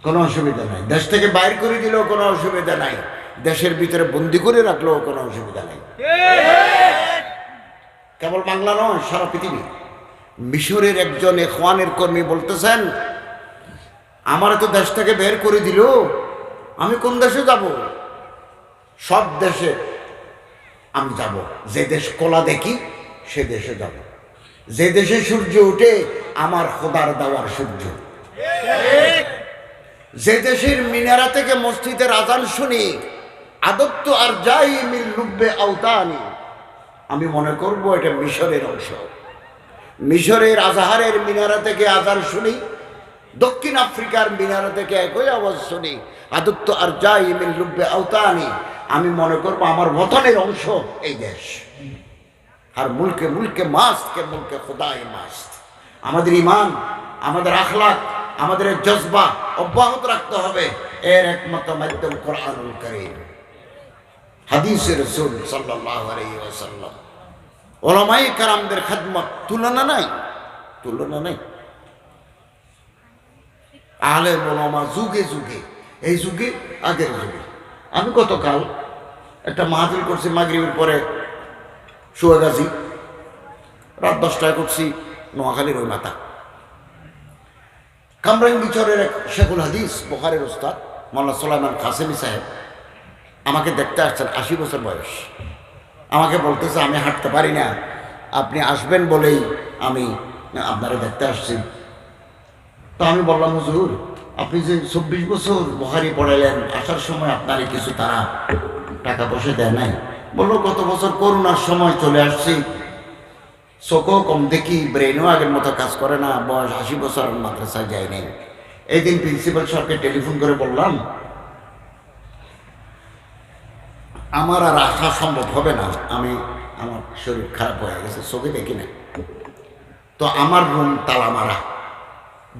কোনো অসুবিধা নাই। দেশ থেকে বাইর করে দিলেও কোনো অসুবিধা নাই, দেশের ভিতরে বন্দি করে রাখলেও কোনো অসুবিধা নাই। কেবল বাংলা নয়, সারা পৃথিবী। মিশরের একজন ইখওয়ানের কর্মী বলতেছেন, আমার তো দেশ থেকে বের করে দিল, আমি কোন দেশে যাব? সব দেশে আমি যাব, যে দেশ কোলা দেখি সে দেশে যাব, যে দেশে সূর্য উঠে আমার খোদার দেওয়ার সূর্য, যে দেশের মিনারা থেকে মসজিদের আজান শুনি, আদত্ত আর যাই মিল লুব্বে আওতানি, আমি মনে করব এটা মিশরের অংশ। মিশরের আজহারের মিনারা থেকে আজান শুনি, দক্ষিণ আফ্রিকার মিনারা থেকে একই আওয়াজ শুনি, আদত্ত আর যাই মিল লুব্বে আওতানি, আমি মনে করব আমার বতনের অংশ এই দেশ। আর মুলকে মুলকে মাস্ত কে মুলকে খুদাই মাস্ত। আমাদের ঈমান, আমাদের আখলাক, আমাদের জজবা অব্যাহত রাখতে হবে। এর একমাত্র মাধ্যম কোরআনুল কারীম, হাদিসে রাসূল সাল্লাল্লাহু আলাইহি ওয়াসাল্লাম। উলামায়ে কেরামদের খিদমত তুলনা নাই, তুলনা নাই। আলেম ওলামা যুগে যুগে, এই যুগে আগের যুগে। আমি গতকাল একটা মাহফিল করছি মাগরিবের পরে সুয়াগাজী, রাত 10টায় করছি নোয়াখালীর ওই মাথা। কামরাঙ্গীচরের এক শেখুল হাদিস বুখারীর উস্তাদ মাওলানা সুলাইমান কাসেমি সাহেব আমাকে দেখতে আসছেন, 80 বছর বয়স। আমাকে বলতেছে আমি হাঁটতে পারি না, আপনি আসবেন বলেই আমি আপনারা দেখতে আসছি। তো আমি বললাম, হুজুর আপনি যে 24 বছর বুখারী পড়াইলেন, আসার সময় আপনার কিছু তারা টাকা পয়সা দেয় নাই? বললো গত বছর করোনার সময় চলে আসছি, চোখও কম দেখি, ব্রেনও আগের মতো কাজ করে না, বয়স 80 বছর, মাদ্রাসায় যাই নাই। এই দিন প্রিন্সিপাল স্যারকে টেলিফোন করে বললাম আমার আর আসা সম্ভব হবে না, আমার শরীর খারাপ হয়ে গেছে, চোখে দেখি না। তো আমার রুম তালা মারা,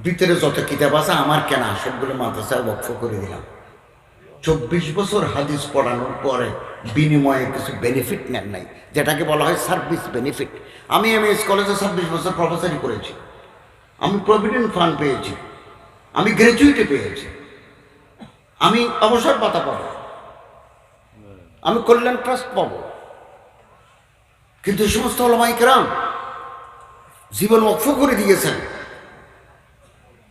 ভিতরে যত কিতাব আছে আমার কেনা, সবগুলো মাদ্রাসায় ওয়াকফ করে দিলাম। 24 বছর হাদিস পড়ানোর পরে বিনিময়ে কিছু বেনিফিট নেন নাই, যেটাকে বলা হয় সার্ভিস বেনিফিট। আমি এমএস কলেজে 26 বছর প্রফেসরি করেছি, আমি প্রভিডেন্ট ফান্ড পেয়েছি, আমি গ্র্যাজুয়েটে পেয়েছি, আমি অবসর ভাতা পাবো, আমি কল্যাণ ট্রাস্ট পাবো। কিন্তু এই সমস্ত উলামায়ে কেরাম জীবন ওয়াকফ করে দিয়েছেন।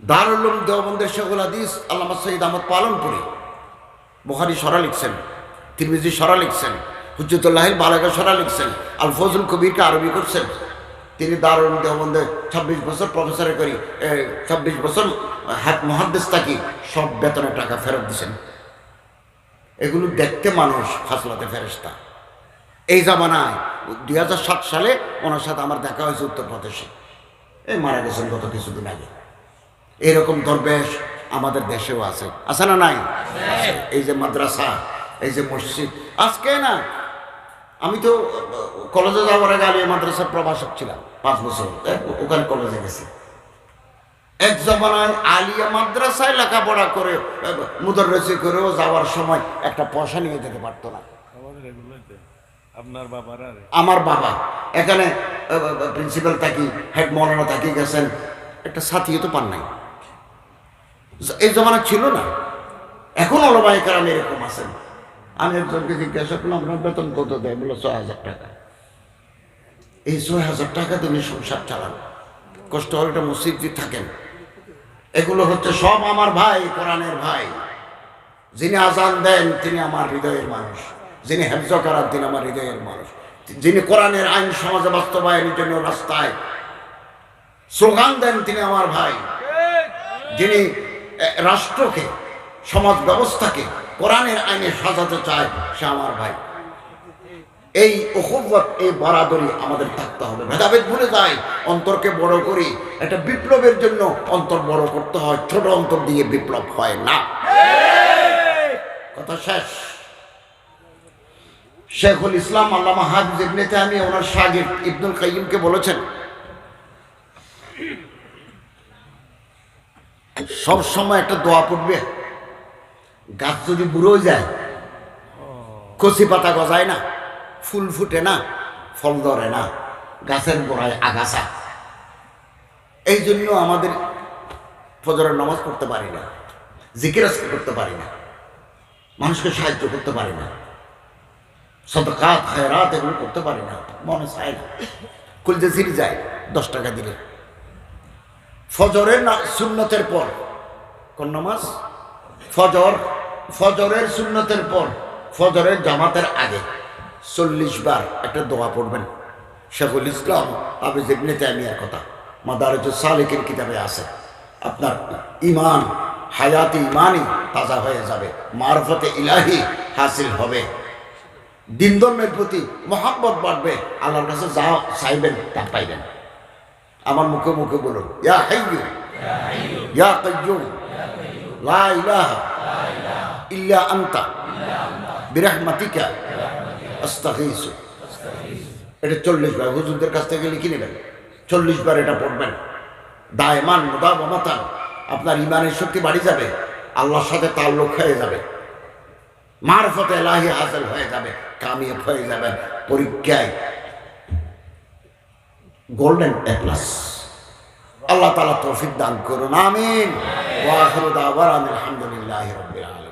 দারুল উলুম দেওবন্দের শেখুল হাদিস আল্লামা সৈয়দ আহমদ পালনপুরি বুখারী শরহ লিখছেন, তিরমিজি শরহ লিখছেন, হুজ্জতুল্লাহিল বালাগা শরহ লিখছেন, আল ফজল কবিরকে আরবি করছেন। তিনি দারুল উলুম দেওবন্দে 26 বছর প্রফেসরে করি, 26 বছর মুহাদ্দিস থাকি, সব বেতনের টাকা ফেরত দিয়েছেন। এগুলো দেখতে মানুষ ফাসলাতে ফেরেশতা। এই জামানায় 2007 সালে ওনার সাথে আমার দেখা হয়েছে উত্তরপ্রদেশে, এই মারা গেছেন গত কিছুদিন আগে। এরকম দরবেশ আমাদের দেশেও আছে, আছে না নাই? এই যে মাদ্রাসা, এই যে মসজিদ, আজকে না, আমি তো কলেজে যাওয়ার আগে আলিয়া মাদ্রাসার প্রভাষক ছিলাম 5 বছর, ওখানে কলেজে গেছি। এক জমানায় আলিয়া মাদ্রাসায় লেখাপড়া করে মুদাররিসি করেও যাওয়ার সময় একটা পয়সা নিয়ে যেতে পারতো না। আমার বাবা এখানে প্রিন্সিপাল থাকি, হেড মৌলানা থাকি গেছেন, একটা সাথীও তো পান নাই। এই জমানা ছিল না। এখন উলামায়ে কেরাম এরকম আছেন। আমি একজনকে জিজ্ঞাসা করলাম আপনার বেতন কত দেয়? বললো 6000 টাকা। এই 6000 টাকা তুমি সংসার চালান, কষ্ট হলে একটা মসজিদে থাকেন। এগুলো হচ্ছে সব আমার ভাই, কোরআনের ভাই। যিনি আজান দেন তিনি আমার হৃদয়ের মানুষ, যিনি হেফজ করান তিনি আমার হৃদয়ের মানুষ, যিনি কোরআনের আইন সমাজে বাস্তবায়নের জন্য রাস্তায় স্লোগান দেন তিনি আমার ভাই, যিনি রাষ্ট্রকে, সমাজ ব্যবস্থাকে কোরআনের আইনে সাজাতে চায় সে আমার ভাই। এই উখুওয়াত, এই বরাবরই আমাদের থাকতে হবে। ভেদাভেদ ভুলে যাই, অন্তরকে বড় করি। একটা বিপ্লবের জন্য অন্তর বড় করতে হয়, ছোট অন্তর দিয়ে বিপ্লব হয় না। কথা শেষ। শেখুল ইসলাম আল্লামা হাফিজ ইবনে তাইমিয়া ওনার শাগির্দ ইবনুল কাইয়িমকে বলেছেন, সব সময় একটা দোয়া পড়বে, গাছ যদি বুড়ো যায়, কচি পাতা গজায় না, ফুল ফুটে না, ফল ধরে না, গাছের গোড়ায় আগাছা। এই জন্য আমাদের ফজরের নামাজ পড়তে পারি না, জিকির আজকার করতে পারি না, মানুষকে সাহায্য করতে পারি না, সদকাত খায়রাত এগুলো করতে পারি না, মনে চায় না, কলজে ছিঁড়ে যায় 10 টাকা দিলে। ফজরের সুন্নতের পর কোন নামাজ? ফজরের সুন্নতের পর, ফজরের জামাতের আগে 40 বার একটা দোয়া পড়বেন। শেখুল ইসলাম হাফিজ ইবনে তাইমিয়ার কথা মাদারিজুস সালিকিন কিতাবে আছে। আপনার ইমান, হায়াতি ইমানই তাজা হয়ে যাবে, মারফতে ইলাহি হাসিল হবে, দিন ধর্মের প্রতি মহাব্বত বাড়বে, আল্লাহর কাছে যা চাইবেন তা পাইবেন। আমার মুখে মুখে বলুন, ইয়া হাইয়্যু ইয়া কাইয়্যুম লা ইলাহা ইল্লা আনতা বিরহমাতিকা আস্তাগীসু। এটা 40 বার হুজুরদের কাছ থেকে লিখে নেবেন, 40 বার এটা পড়বেন। দায়মান মুদাওয়ামাতান আপনার ইমানের শক্তি বাড়ি যাবে, আল্লাহর সাথে তাল্লুক হয়ে যাবে, মারফতে ইলাহি হাসিল হয়ে যাবে, কামিয়াব হয়ে যাবেন, পরীক্ষায় গোল্ডেন এ প্লাস। আল্লাহ তাআলা তৌফিক দান করুন, আমিন। ওয়া আখিরু দাওয়ানা আলহামদুলিল্লাহি রাব্বিল আলামিন।